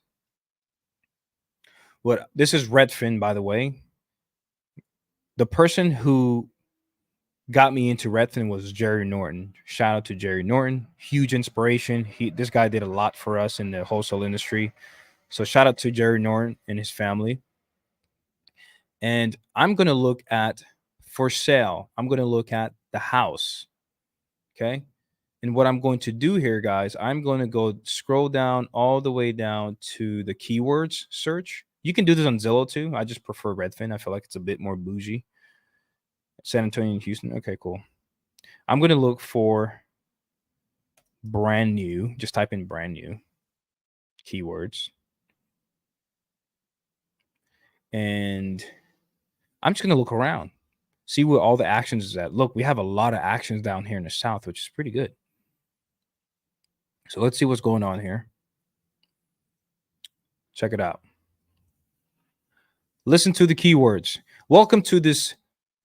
This is Redfin, by the way. The person who got me into Redfin was Jerry Norton. Shout out to Jerry Norton. Huge inspiration. This guy did a lot for us in the wholesale industry. So shout out to Jerry Norton and his family. And I'm going to look at for sale. I'm going to look at the house. Okay. And what I'm going to do here, guys, I'm going to go scroll down all the way down to the keywords search. You can do this on Zillow too. I just prefer Redfin. I feel like it's a bit more bougie. San Antonio and Houston. Okay, cool. I'm going to look for brand new. Just type in brand new keywords. And I'm just going to look around, see where all the actions is at. Look, we have a lot of actions down here in the South, which is pretty good. So let's see what's going on here. Check it out. Listen to the keywords. Welcome to this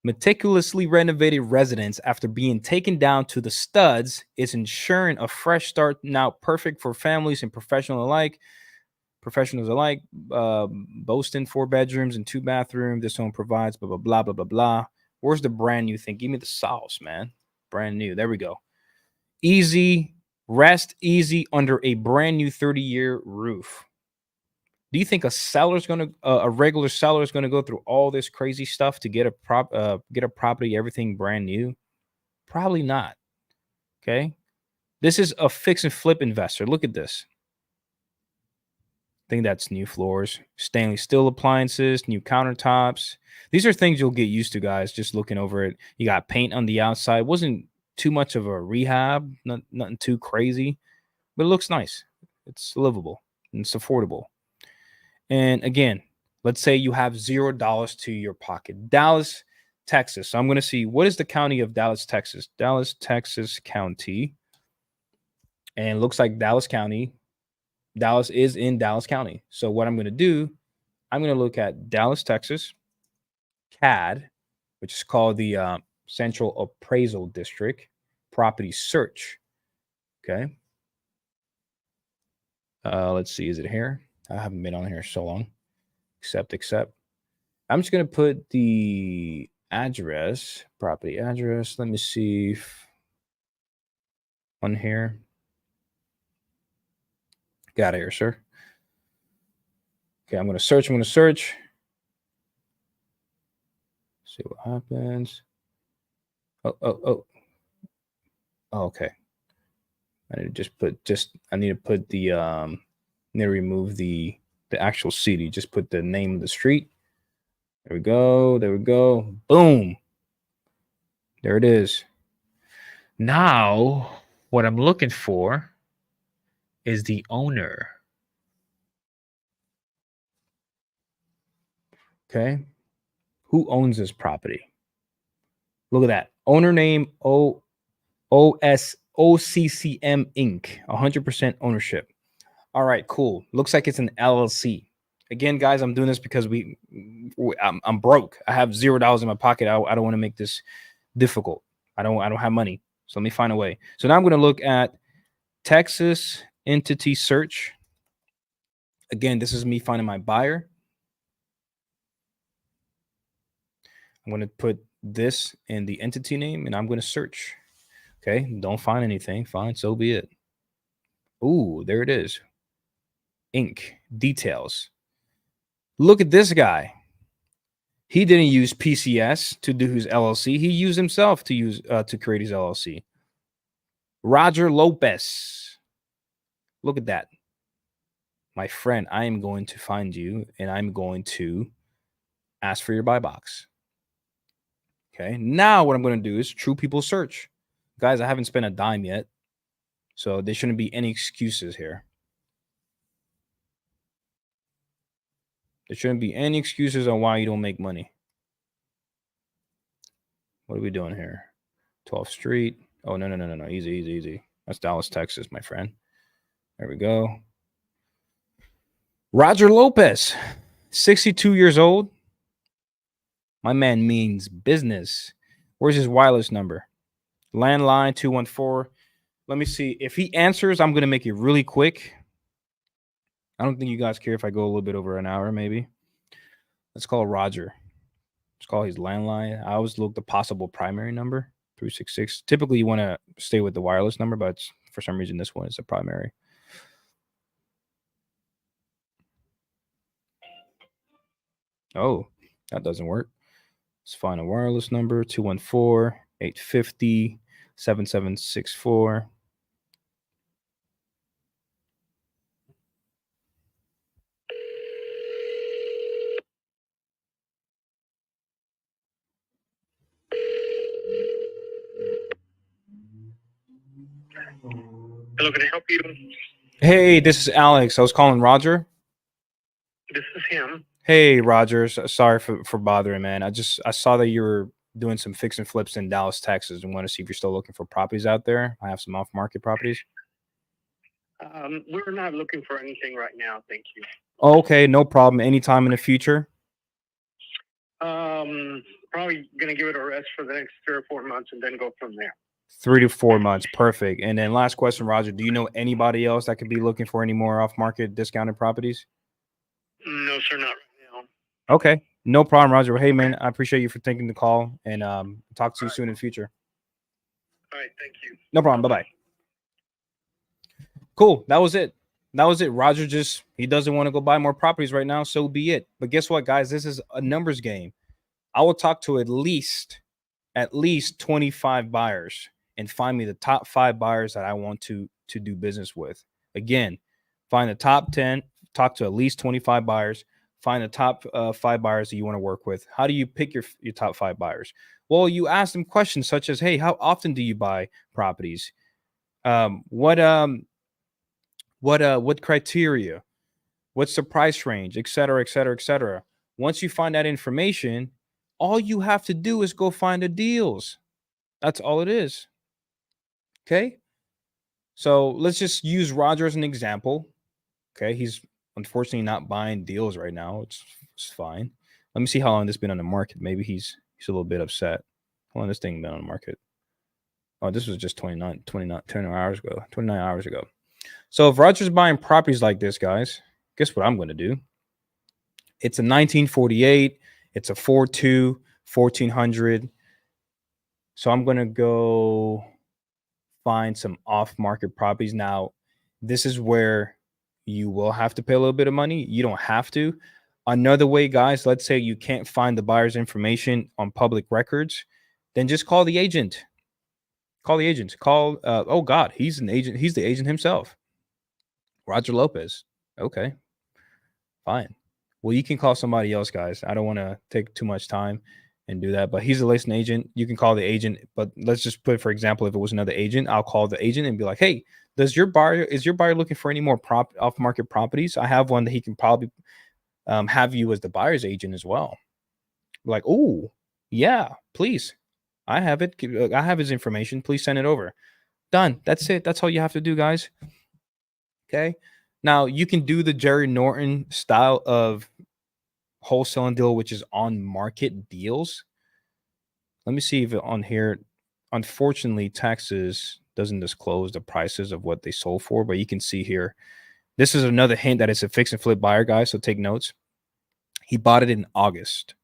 meticulously renovated residence after being taken down to the studs. Is ensuring a fresh start, now perfect for families and professionals alike. professionals alike, boasting 4 bedrooms and 2 bathrooms. This home provides blah, blah, blah, blah, blah, blah. Where's the brand new thing? Give me the sauce, man. Brand new. There we go. Easy, rest easy under a brand new 30-year roof. Do you think a regular seller is gonna go through all this crazy stuff to get a property, everything brand new? Probably not. Okay, this is a fix and flip investor. Look at this. I think that's new floors, stainless steel appliances, new countertops. These are things you'll get used to, guys. Just looking over it, you got paint on the outside. Wasn't too much of a rehab, nothing too crazy, but it looks nice. It's livable and it's affordable. And again, let's say you have $0 to your pocket. Dallas, Texas. So I'm going to see, what is the county of Dallas, Texas? Dallas, Texas County. And it looks like Dallas County. Dallas is in Dallas County. So what I'm going to do, I'm going to look at Dallas, Texas, CAD, which is called the Central Appraisal District, property search. Okay. Let's see. Is it here? I haven't been on here so long. Accept. I'm just going to put the address, property address. Let me see if on here. Get out of here, sir. Okay, I'm going to search. See what happens. Oh, okay. I need to put the need to remove the actual city. Just put the name of the street. There we go. Boom. There it is. Now, what I'm looking for is the owner. Okay. Who owns this property? Look at that. Owner name OCCM Inc. 100% ownership. All right, cool. Looks like it's an LLC. Again, guys, I'm doing this because I'm broke. I have $0 in my pocket. I don't want to make this difficult. I don't have money. So let me find a way. So now I'm going to look at Texas entity search. Again, this is me finding my buyer. I'm going to put this in the entity name and I'm going to search. Okay, don't find anything. Fine, so be it. Ooh, there it is. Inc. Details. Look at this guy. He didn't use PCS to do his LLC. He used himself to create his LLC. Roger Lopez. Look at that. My friend, I am going to find you and I'm going to ask for your buy box. Okay, now what I'm going to do is true people search. Guys, I haven't spent a dime yet, so there shouldn't be any excuses here. There shouldn't be any excuses on why you don't make money. What are we doing here? 12th Street. Oh, no. Easy. That's Dallas, Texas, my friend. There we go. Roger Lopez, 62 years old. My man means business. Where's his wireless number? Landline 214. Let me see. If he answers, I'm going to make it really quick. I don't think you guys care if I go a little bit over an hour, maybe. Let's call Roger. Let's call his landline. I always look the possible primary number, 366. Typically, you want to stay with the wireless number, but for some reason, this one is a primary. Oh, that doesn't work. Let's find a wireless number, 214-850-7764. Hello, can I help you? Hey, this is Alex. I was calling Roger. This is him. Hey, Roger. Sorry for bothering, man. I saw that you were doing some fix and flips in Dallas, Texas, and want to see if you're still looking for properties out there. I have some off-market properties. We're not looking for anything right now, thank you. Okay, no problem. Anytime in the future? Probably gonna give it a rest for the next 3 or 4 months and then go from there. 3 to 4 months. Perfect. And then last question, Roger. Do you know anybody else that could be looking for any more off-market discounted properties? No, sir, not right now. Okay, no problem, Roger. Hey, man, I appreciate you for taking the call, and talk to you All right. soon in the future. All right, thank you. No problem. Bye bye. Cool. That was it. That was it. Roger he doesn't want to go buy more properties right now. So be it. But guess what, guys? This is a numbers game. I will talk to at least 25 buyers and find me the top 5 buyers that I want to do business with. Again, find the top 10, talk to at least 25 buyers, find the top 5 buyers that you want to work with. How do you pick your top 5 buyers? Well, you ask them questions such as, hey, how often do you buy properties? What criteria? What's the price range, et cetera, et cetera, et cetera. Once you find that information, all you have to do is go find the deals. That's all it is. Okay. So let's just use Roger as an example. Okay. He's unfortunately not buying deals right now. It's fine. Let me see how long this has been on the market. Maybe he's a little bit upset. How long this thing been on the market? Oh, this was just 29 hours ago. 29 hours ago. So if Roger's buying properties like this, guys, guess what I'm going to do? It's a 1948. It's a 42, 1400. So I'm going to go find some off-market properties. Now, this is where you will have to pay a little bit of money. You don't have to. Another way, guys, let's say you can't find the buyer's information on public records, then just call the agent. Call the agent. Oh God, he's an agent. He's the agent himself. Roger Lopez. Okay, fine. Well, you can call somebody else, guys. I don't want to take too much time and do that, but he's a listing agent. You can call the agent, but let's just put, for example, if it was another agent, I'll call the agent and be like, hey, is your buyer looking for any more off market properties? I have one that he can probably have you as the buyer's agent as well. Like, oh, yeah, please. I have it. I have his information. Please send it over. Done. That's it. That's all you have to do, guys. Okay. Now you can do the Jerry Norton style of wholesaling deal, which is on market deals. Let me see if on here, unfortunately, Texas doesn't disclose the prices of what they sold for, but you can see here. This is another hint that it's a fix and flip buyer, guys. So take notes. He bought it in August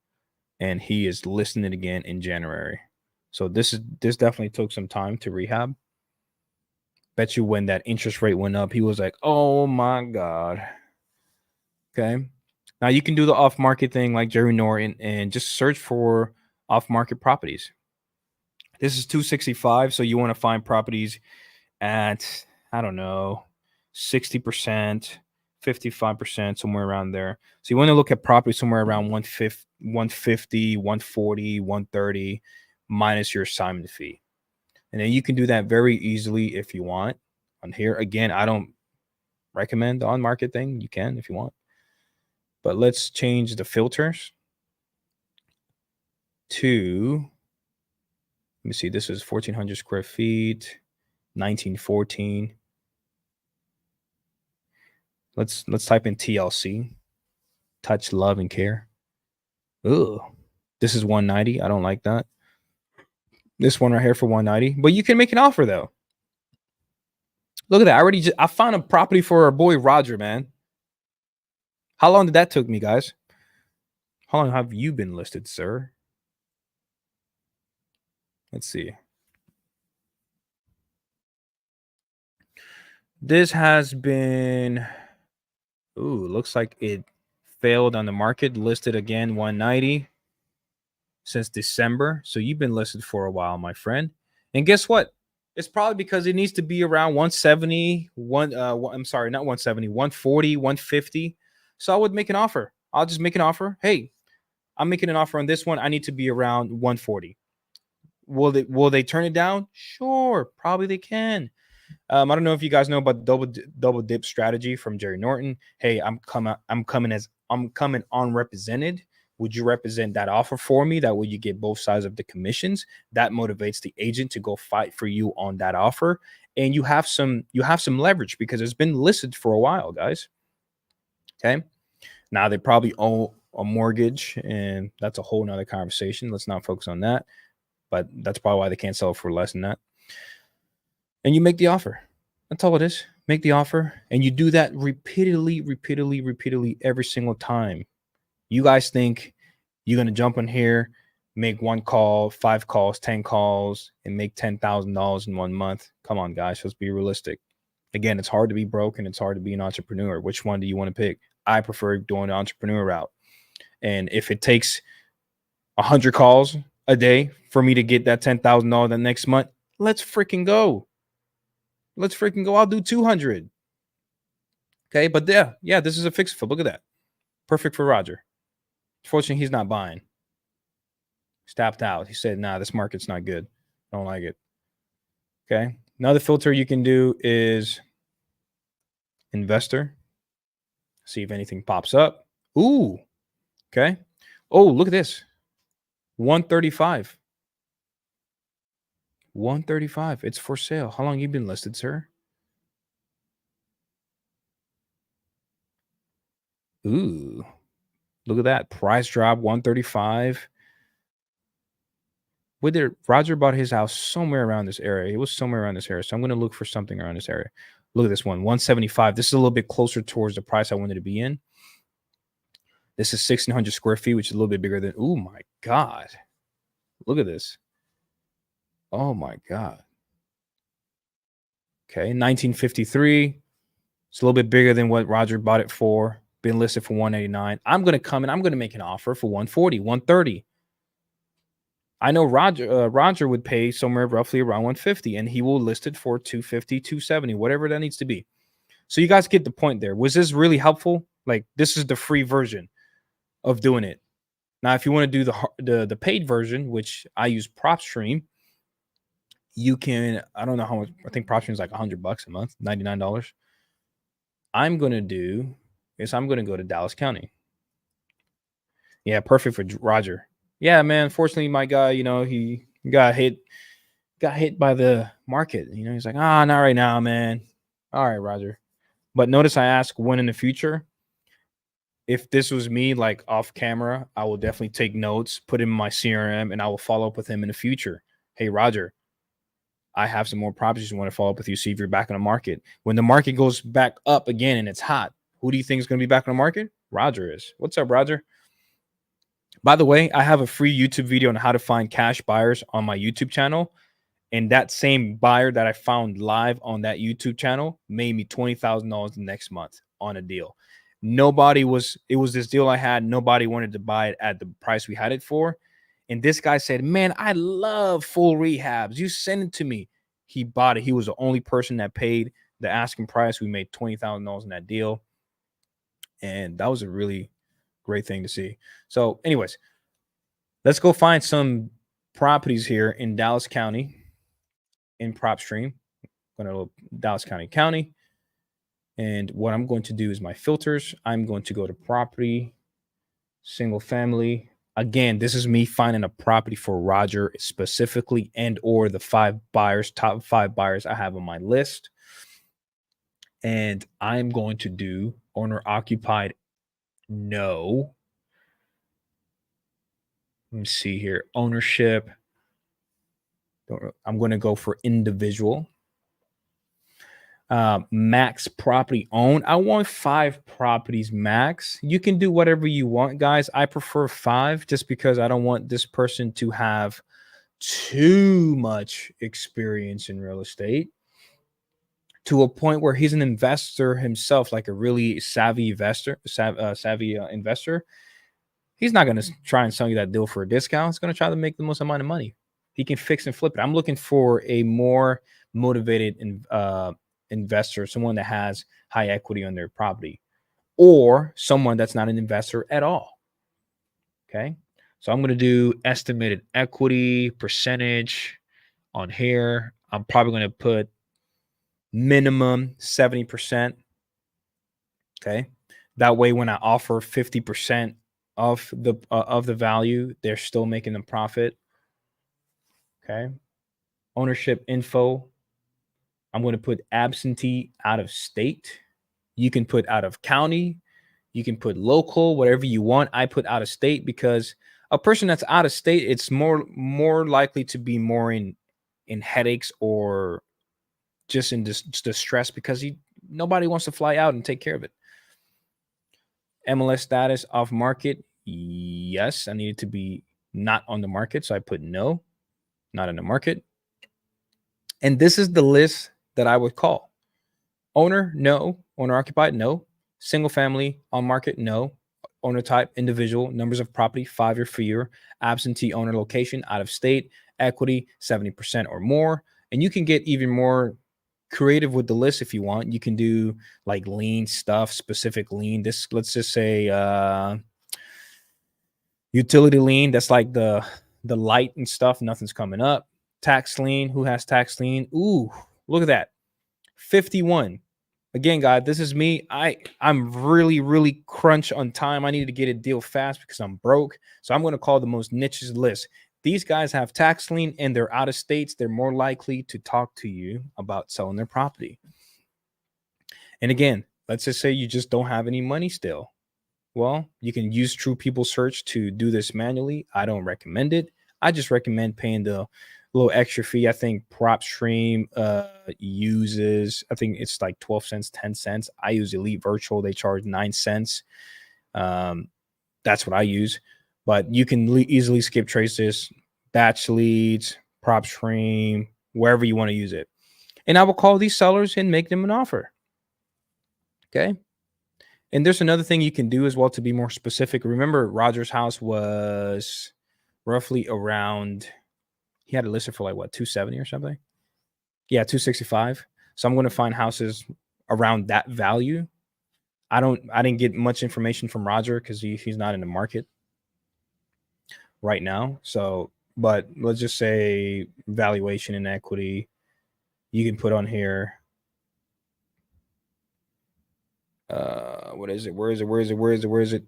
and he is listing it again in January. So this definitely took some time to rehab. Bet you when that interest rate went up, he was like, oh my God. Okay. Now you can do the off market thing like Jerry Norton and just search for off market properties. This is 265. So you want to find properties at, I don't know, 60%, 55%, somewhere around there. So you want to look at property somewhere around 150, 140, 130 minus your assignment fee. And then you can do that very easily if you want. On here, again, I don't recommend the on-market thing. You can if you want. But let's change the filters to, let me see, this is 1,400 square feet, 1914. Let's type in TLC, touch, love, and care. Ugh. This is 190. I don't like that. This one right here for 190. But you can make an offer though. Look at that. I found a property for our boy Roger, man. How long did that took me, guys? How long have you been listed, sir? Let's see. This has been, ooh, looks like it failed on the market. Listed again 190 since December. So you've been listed for a while, my friend. And guess what? It's probably because it needs to be around 170, I'm sorry, not 170, 140, 150. So I would make an offer. I'll just make an offer. Hey, I'm making an offer on this one. I need to be around 140. Will they turn it down? Sure, probably they can. I don't know if you guys know about the double dip strategy from Jerry Norton. Hey, I'm coming unrepresented. Would you represent that offer for me? That way you get both sides of the commissions. That motivates the agent to go fight for you on that offer. And you have some leverage because it's been listed for a while, guys. Okay. Now they probably owe a mortgage, and that's a whole nother conversation. Let's not focus on that. But that's probably why they can't sell for less than that. And you make the offer. That's all it is. make the offer, and you do that repeatedly every single time. You guys think you're going to jump in here, make 1 call, 5 calls, 10 calls, and make $10,000 in 1 month. Come on, guys. Let's be realistic. Again, it's hard to be broke and it's hard to be an entrepreneur. Which one do you want to pick? I prefer doing the entrepreneur route. And if it takes 100 calls a day for me to get that $10,000 the next month, let's freaking go. Let's freaking go. I'll do 200. Okay. But yeah, this is a fix flip. Look at that. Perfect for Roger. Fortunately, he's not buying. Stopped out. He said, nah, this market's not good. Don't like it. Okay. Another filter you can do is investor. See if anything pops up. Ooh. Okay. Oh, look at this. 135. 135. It's for sale. How long you been listed, sir? Ooh. Look at that. Price drop 135. Roger bought his house somewhere around this area. It was somewhere around this area. So I'm going to look for something around this area. Look at this one. 175. This is a little bit closer towards the price I wanted to be in. This is 1,600 square feet, which is a little bit bigger than. Oh my God. Look at this. Oh my God. Okay. 1953. It's a little bit bigger than what Roger bought it for. Been listed for 189. I'm going to come and I'm going to make an offer for 140, 130. I know Roger would pay somewhere roughly around 150, and he will list it for 250, 270, whatever that needs to be. So you guys get the point there. Was this really helpful? Like, this is the free version of doing it. Now, if you want to do the paid version, which I use PropStream, you can, I don't know how much, I think PropStream is like $100 a month, $99. I'm going to do is I'm going to go to Dallas County. Yeah, perfect for Roger. Yeah, man. Fortunately, my guy, he got hit by the market. He's like, not right now, man. All right, Roger. But notice I ask when in the future. If this was me, like off camera, I will definitely take notes, put in my CRM, and I will follow up with him in the future. Hey, Roger, I have some more properties. I want to follow up with you, see if you're back in the market. When the market goes back up again and it's hot, who do you think is going to be back in the market? Roger is. What's up, Roger? By the way, I have a free YouTube video on how to find cash buyers on my YouTube channel. And that same buyer that I found live on that YouTube channel made me $20,000 the next month on a deal. It was this deal I had. Nobody wanted to buy it at the price we had it for. And this guy said, man, I love full rehabs. You send it to me. He bought it. He was the only person that paid the asking price. We made $20,000 in that deal. And that was a really great thing to see. So anyways, let's go find some properties here in Dallas County in PropStream. I'm going to Dallas County. And what I'm going to do is my filters. I'm going to go to property, single family. Again, this is me finding a property for Roger specifically and or the top 5 buyers I have on my list. And I'm going to do owner occupied. No. Let me see here. Ownership. I'm going to go for individual. Max property owned. I want 5 properties max. You can do whatever you want, guys. I prefer 5 just because I don't want this person to have too much experience in real estate to a point where he's an investor himself, like a really savvy investor. He's not going to try and sell you that deal for a discount. He's going to try to make the most amount of money. He can fix and flip it. I'm looking for a more motivated investor, someone that has high equity on their property, or someone that's not an investor at all. Okay. So I'm going to do estimated equity percentage on here. I'm probably going to put minimum 70%. Okay. That way, when I offer 50% of the value, they're still making the profit. Okay. Ownership info. I'm going to put absentee, out of state. You can put out of county. You can put local, whatever you want. I put out of state because a person that's out of state, it's more likely to be more in headaches or just in distress because nobody wants to fly out and take care of it. MLS status off market. Yes, I needed to be not on the market. So I put no, not in the market. And this is the list that I would call. Owner, no. Owner occupied, no. Single family, on market, no. Owner type, individual. Numbers of property, 5 or fewer. Absentee owner location, out of state. Equity, 70% or more. And you can get even more creative with the list if you want. You can do like lien stuff, specific lien. This, let's just say utility lien. That's like the light and stuff. Nothing's coming up. Tax lien. Who has tax lien? Ooh, look at that. 51. Again, guys, this is me. I'm really crunch on time. I need to get a deal fast because I'm broke. So I'm going to call the most niches list. These guys have tax lien and they're out of states. They're more likely to talk to you about selling their property. And again, let's just say you just don't have any money still. Well, you can use True People Search to do this manually. I don't recommend it. I just recommend paying the little extra fee. I think PropStream uses, I think it's like 12 cents, 10 cents. I use Elite Virtual. They charge 9 cents. That's what I use. But you can easily skip trace this, batch leads, PropStream, wherever you want to use it. And I will call these sellers and make them an offer. Okay. And there's another thing you can do as well to be more specific. Remember, Roger's house was roughly around, he had it listed for like what, 270 or something? Yeah, 265. So I'm going to find houses around that value. I didn't get much information from Roger because he's not in the market right now. So, but let's just say valuation and equity. You can put on here. What is it? Where is it?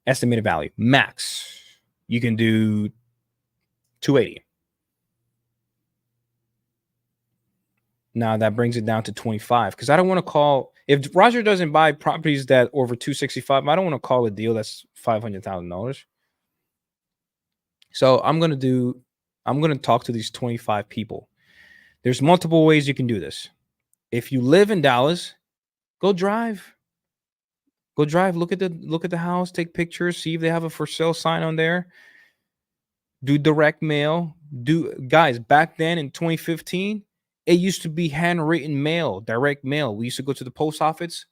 Estimated value. Max. You can do 280. Now that brings it down to 25 because I don't want to call, if Roger doesn't buy properties that over 265, I don't want to call a deal that's $500,000. So I'm going to talk to these 25 people. There's multiple ways you can do this. If you live in Dallas, go drive. Look at the house, take pictures, see if they have a for sale sign on there. Do direct mail. Guys, back then in 2015, it used to be handwritten mail, direct mail. We used to go to the post office,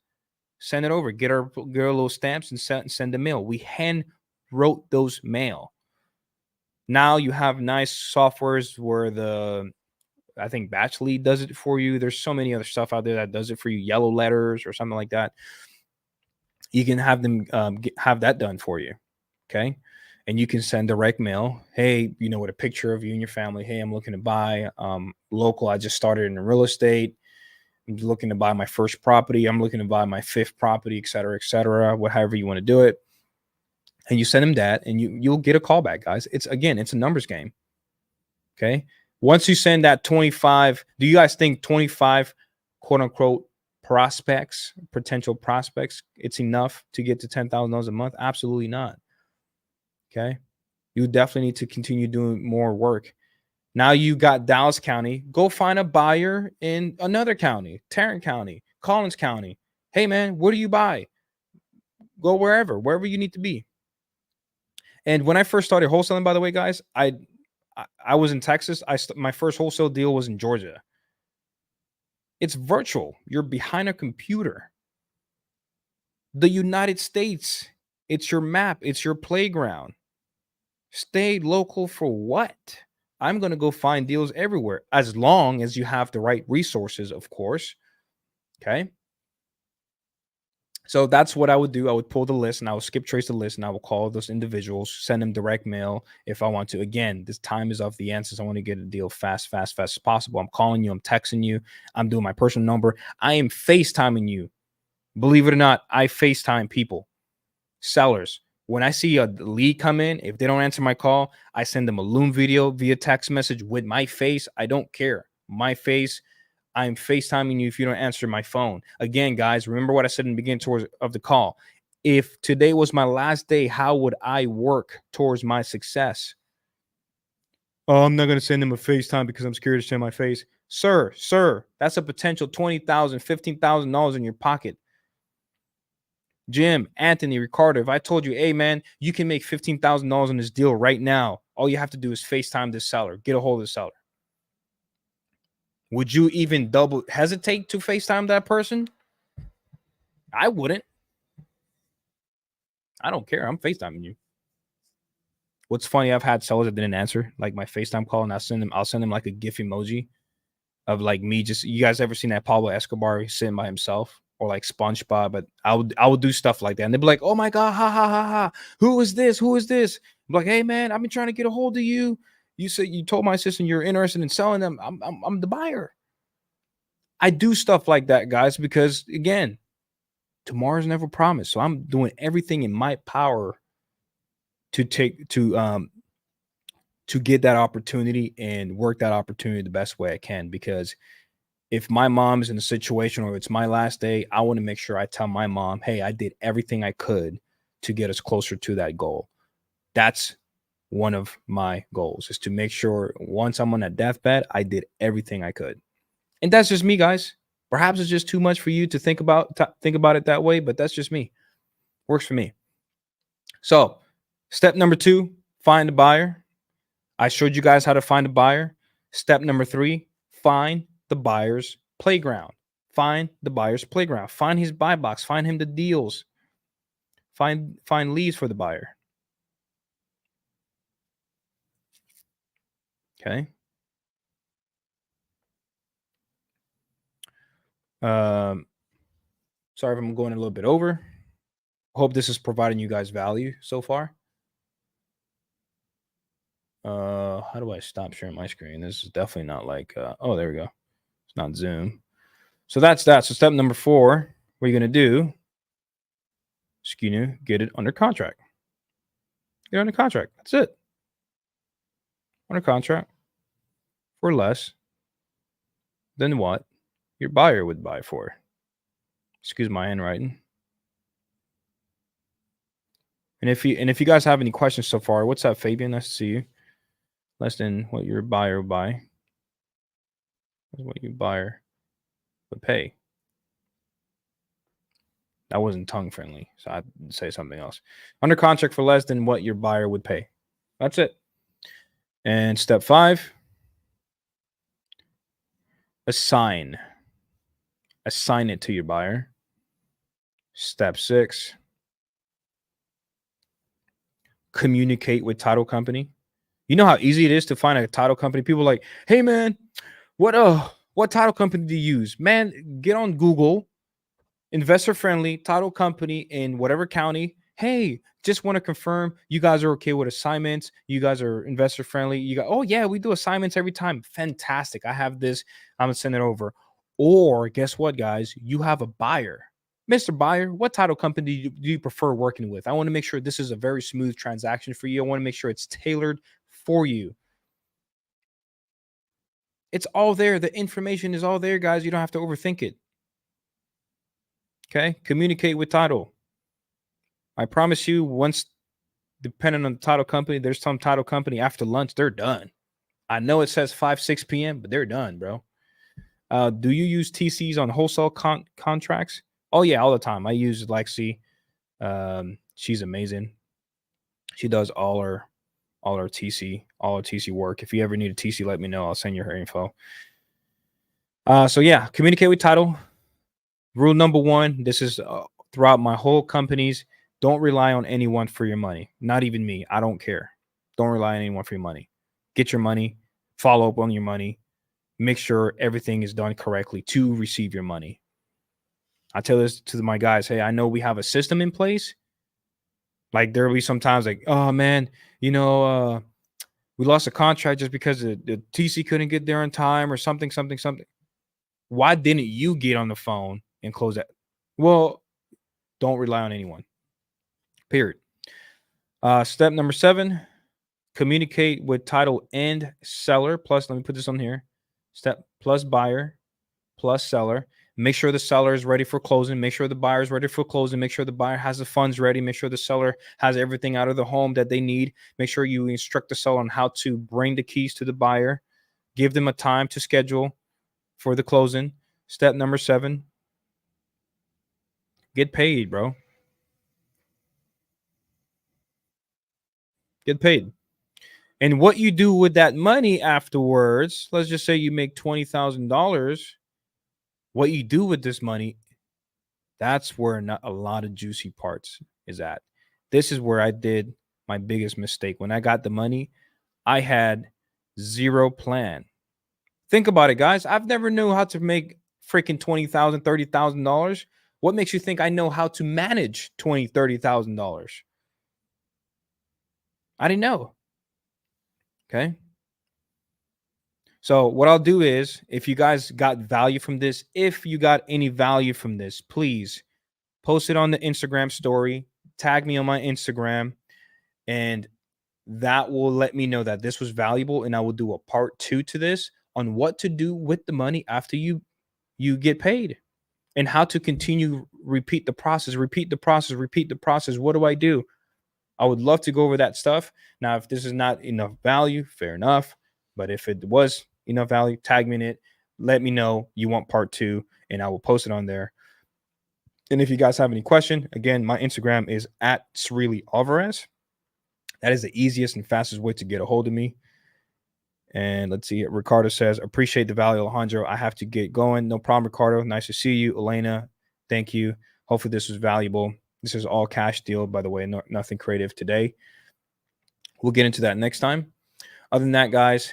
send it over, get our little stamps and send the mail. We hand wrote those mail. Now you have nice softwares where I think Batch Lead does it for you. There's so many other stuff out there that does it for you, yellow letters or something like that. You can have them have that done for you. Okay. And you can send direct mail. Hey, with a picture of you and your family. Hey, I'm looking to buy local. I just started in real estate. I'm looking to buy my first property. I'm looking to buy my 5th property, et cetera, however you want to do it. And you send them that and you'll get a call back, guys. It's a numbers game. Okay. Once you send that 25, do you guys think 25 quote unquote potential prospects, it's enough to get to $10,000 a month? Absolutely not. Okay. You definitely need to continue doing more work. Now you got Dallas County. Go find a buyer in another county, Tarrant County, Collins County. Hey, man, what do you buy? Go wherever you need to be. And when I first started wholesaling, by the way, guys, I was in Texas. My first wholesale deal was in Georgia. It's virtual. You're behind a computer. The United States, it's your map. It's your playground. Stay local for what? I'm going to go find deals everywhere as long as you have the right resources, of course. Okay. So that's what I would do. I would pull the list and I will skip trace the list and I will call those individuals, send them direct mail if I want to. Again, this time is of the essence. I want to get a deal fast as possible. I'm calling you. I'm texting you. I'm doing my personal number. I am FaceTiming you. Believe it or not, I FaceTime people, sellers. When I see a lead come in, if they don't answer my call, I send them a Loom video via text message with my face. I don't care. My face. I'm FaceTiming you if you don't answer my phone. Again, guys, remember what I said in the beginning of the call. If today was my last day, how would I work towards my success? Oh, I'm not going to send him a FaceTime because I'm scared to show my face. Sir, that's a potential $20,000, $15,000 in your pocket. Jim, Anthony, Ricardo, if I told you, hey, man, you can make $15,000 on this deal right now, all you have to do is FaceTime this seller, get a hold of the seller. Would you even double hesitate to FaceTime that person? I wouldn't. I don't care. I'm FaceTiming you. What's funny, I've had sellers that didn't answer like my FaceTime call, and I'll send them like a GIF emoji of like me just, you guys ever seen that Pablo Escobar sitting by himself, or like SpongeBob? But I would do stuff like that, and they'd be like, oh my god, ha ha ha ha, who is this? I'm like, hey man, I've been trying to get a hold of you. You said you told my assistant you're interested in selling them. I'm the buyer. I do stuff like that, guys, because again, tomorrow's never promised. So I'm doing everything in my power to get that opportunity and work that opportunity the best way I can. Because if my mom's in a situation or it's my last day, I want to make sure I tell my mom, hey, I did everything I could to get us closer to that goal. That's one of my goals, is to make sure once I'm on that deathbed, I did everything I could. And that's just me, guys. Perhaps it's just too much for you to think about it that way, but that's just me. Works for me. So, step number 2, find a buyer. I showed you guys how to find a buyer. Step number 3, find the buyer's playground. Find the buyer's playground. Find his buy box. Find him the deals. Find leads for the buyer. Okay. Sorry if I'm going a little bit over. Hope this is providing you guys value so far. How do I stop sharing my screen? This is definitely not like, oh, there we go. It's not Zoom. So that's that. So step number 4, what you're going to do is get it under contract. Get under contract. That's it. Under contract for less than what your buyer would buy for. Excuse my handwriting. And if you guys have any questions so far, what's up, Fabian? Nice to see you. Less than what your buyer would buy. What your buyer would pay. That wasn't tongue friendly, so I'd say something else. Under contract for less than what your buyer would pay. That's it. And step 5, assign it to your buyer. Step 6, communicate with title company. You know how easy it is to find a title company? People are like, hey man, what title company do you use? Man, get on Google, investor friendly title company in whatever county. Hey, just want to confirm you guys are okay with assignments. You guys are investor friendly. You go, oh yeah, we do assignments every time. Fantastic. I have this. I'm gonna send it over. Or guess what, guys? You have a buyer. Mr. Buyer, what title company do you prefer working with? I want to make sure this is a very smooth transaction for you. I want to make sure it's tailored for you. It's all there. The information is all there, guys. You don't have to overthink it. Okay? Communicate with title. I promise you, once, depending on the title company, there's some title company after lunch, they're done. I know it says 5, 6 p.m., but they're done, bro. Do you use TCs on wholesale contracts? Oh, yeah, all the time. I use Lexi. She's amazing. She does all our TC work. If you ever need a TC, let me know. I'll send you her info. So yeah, communicate with title. Rule number 1, this is throughout my whole companies. Don't rely on anyone for your money. Not even me. I don't care. Don't rely on anyone for your money. Get your money. Follow up on your money. Make sure everything is done correctly to receive your money. I tell this to my guys. Hey, I know we have a system in place. Like there'll be sometimes like, oh man, we lost a contract just because the TC couldn't get there in time or something. Why didn't you get on the phone and close that? Well, don't rely on anyone. Period. Step number 7, communicate with title and seller. Plus, let me put this on here. Step plus buyer plus seller. Make sure the seller is ready for closing. Make sure the buyer is ready for closing. Make sure the buyer has the funds ready. Make sure the seller has everything out of the home that they need. Make sure you instruct the seller on how to bring the keys to the buyer. Give them a time to schedule for the closing. Step number 7, get paid, bro. Get paid. And what you do with that money afterwards, let's just say you make $20,000. What you do with this money, that's where not a lot of juicy parts is at. This is where I did my biggest mistake. When I got the money, I had zero plan. Think about it, guys. I've never knew how to make freaking $20,000, $30,000. What makes you think I know how to manage $20,000, $30,000? I didn't know. Okay. So what I'll do is, if you guys got value from this, if you got any value from this, please post it on the Instagram story, tag me on my Instagram, and that will let me know that this was valuable, and I will do a part 2 to this on what to do with the money after you get paid, and how to continue repeat the process, repeat the process, repeat the process. What do I do? I would love to go over that stuff. Now, if this is not enough value, fair enough. But if it was enough value, tag me in it. Let me know you want part 2, and I will post it on there. And if you guys have any question, again, my Instagram is at Srili Alvarez. That is the easiest and fastest way to get a hold of me. And let's see. Ricardo says, appreciate the value, Alejandro. I have to get going. No problem, Ricardo. Nice to see you. Elena, thank you. Hopefully this was valuable. This is all cash deal, by the way. Nothing creative today. We'll get into that next time. Other than that, guys,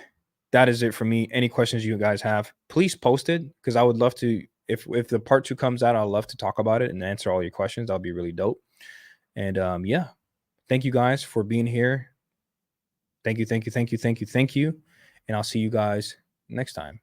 that is it for me. Any questions you guys have, please post it, because I would love to. If the part 2 comes out, I'd love to talk about it and answer all your questions. That'll be really dope. And yeah, thank you guys for being here. Thank you. And I'll see you guys next time.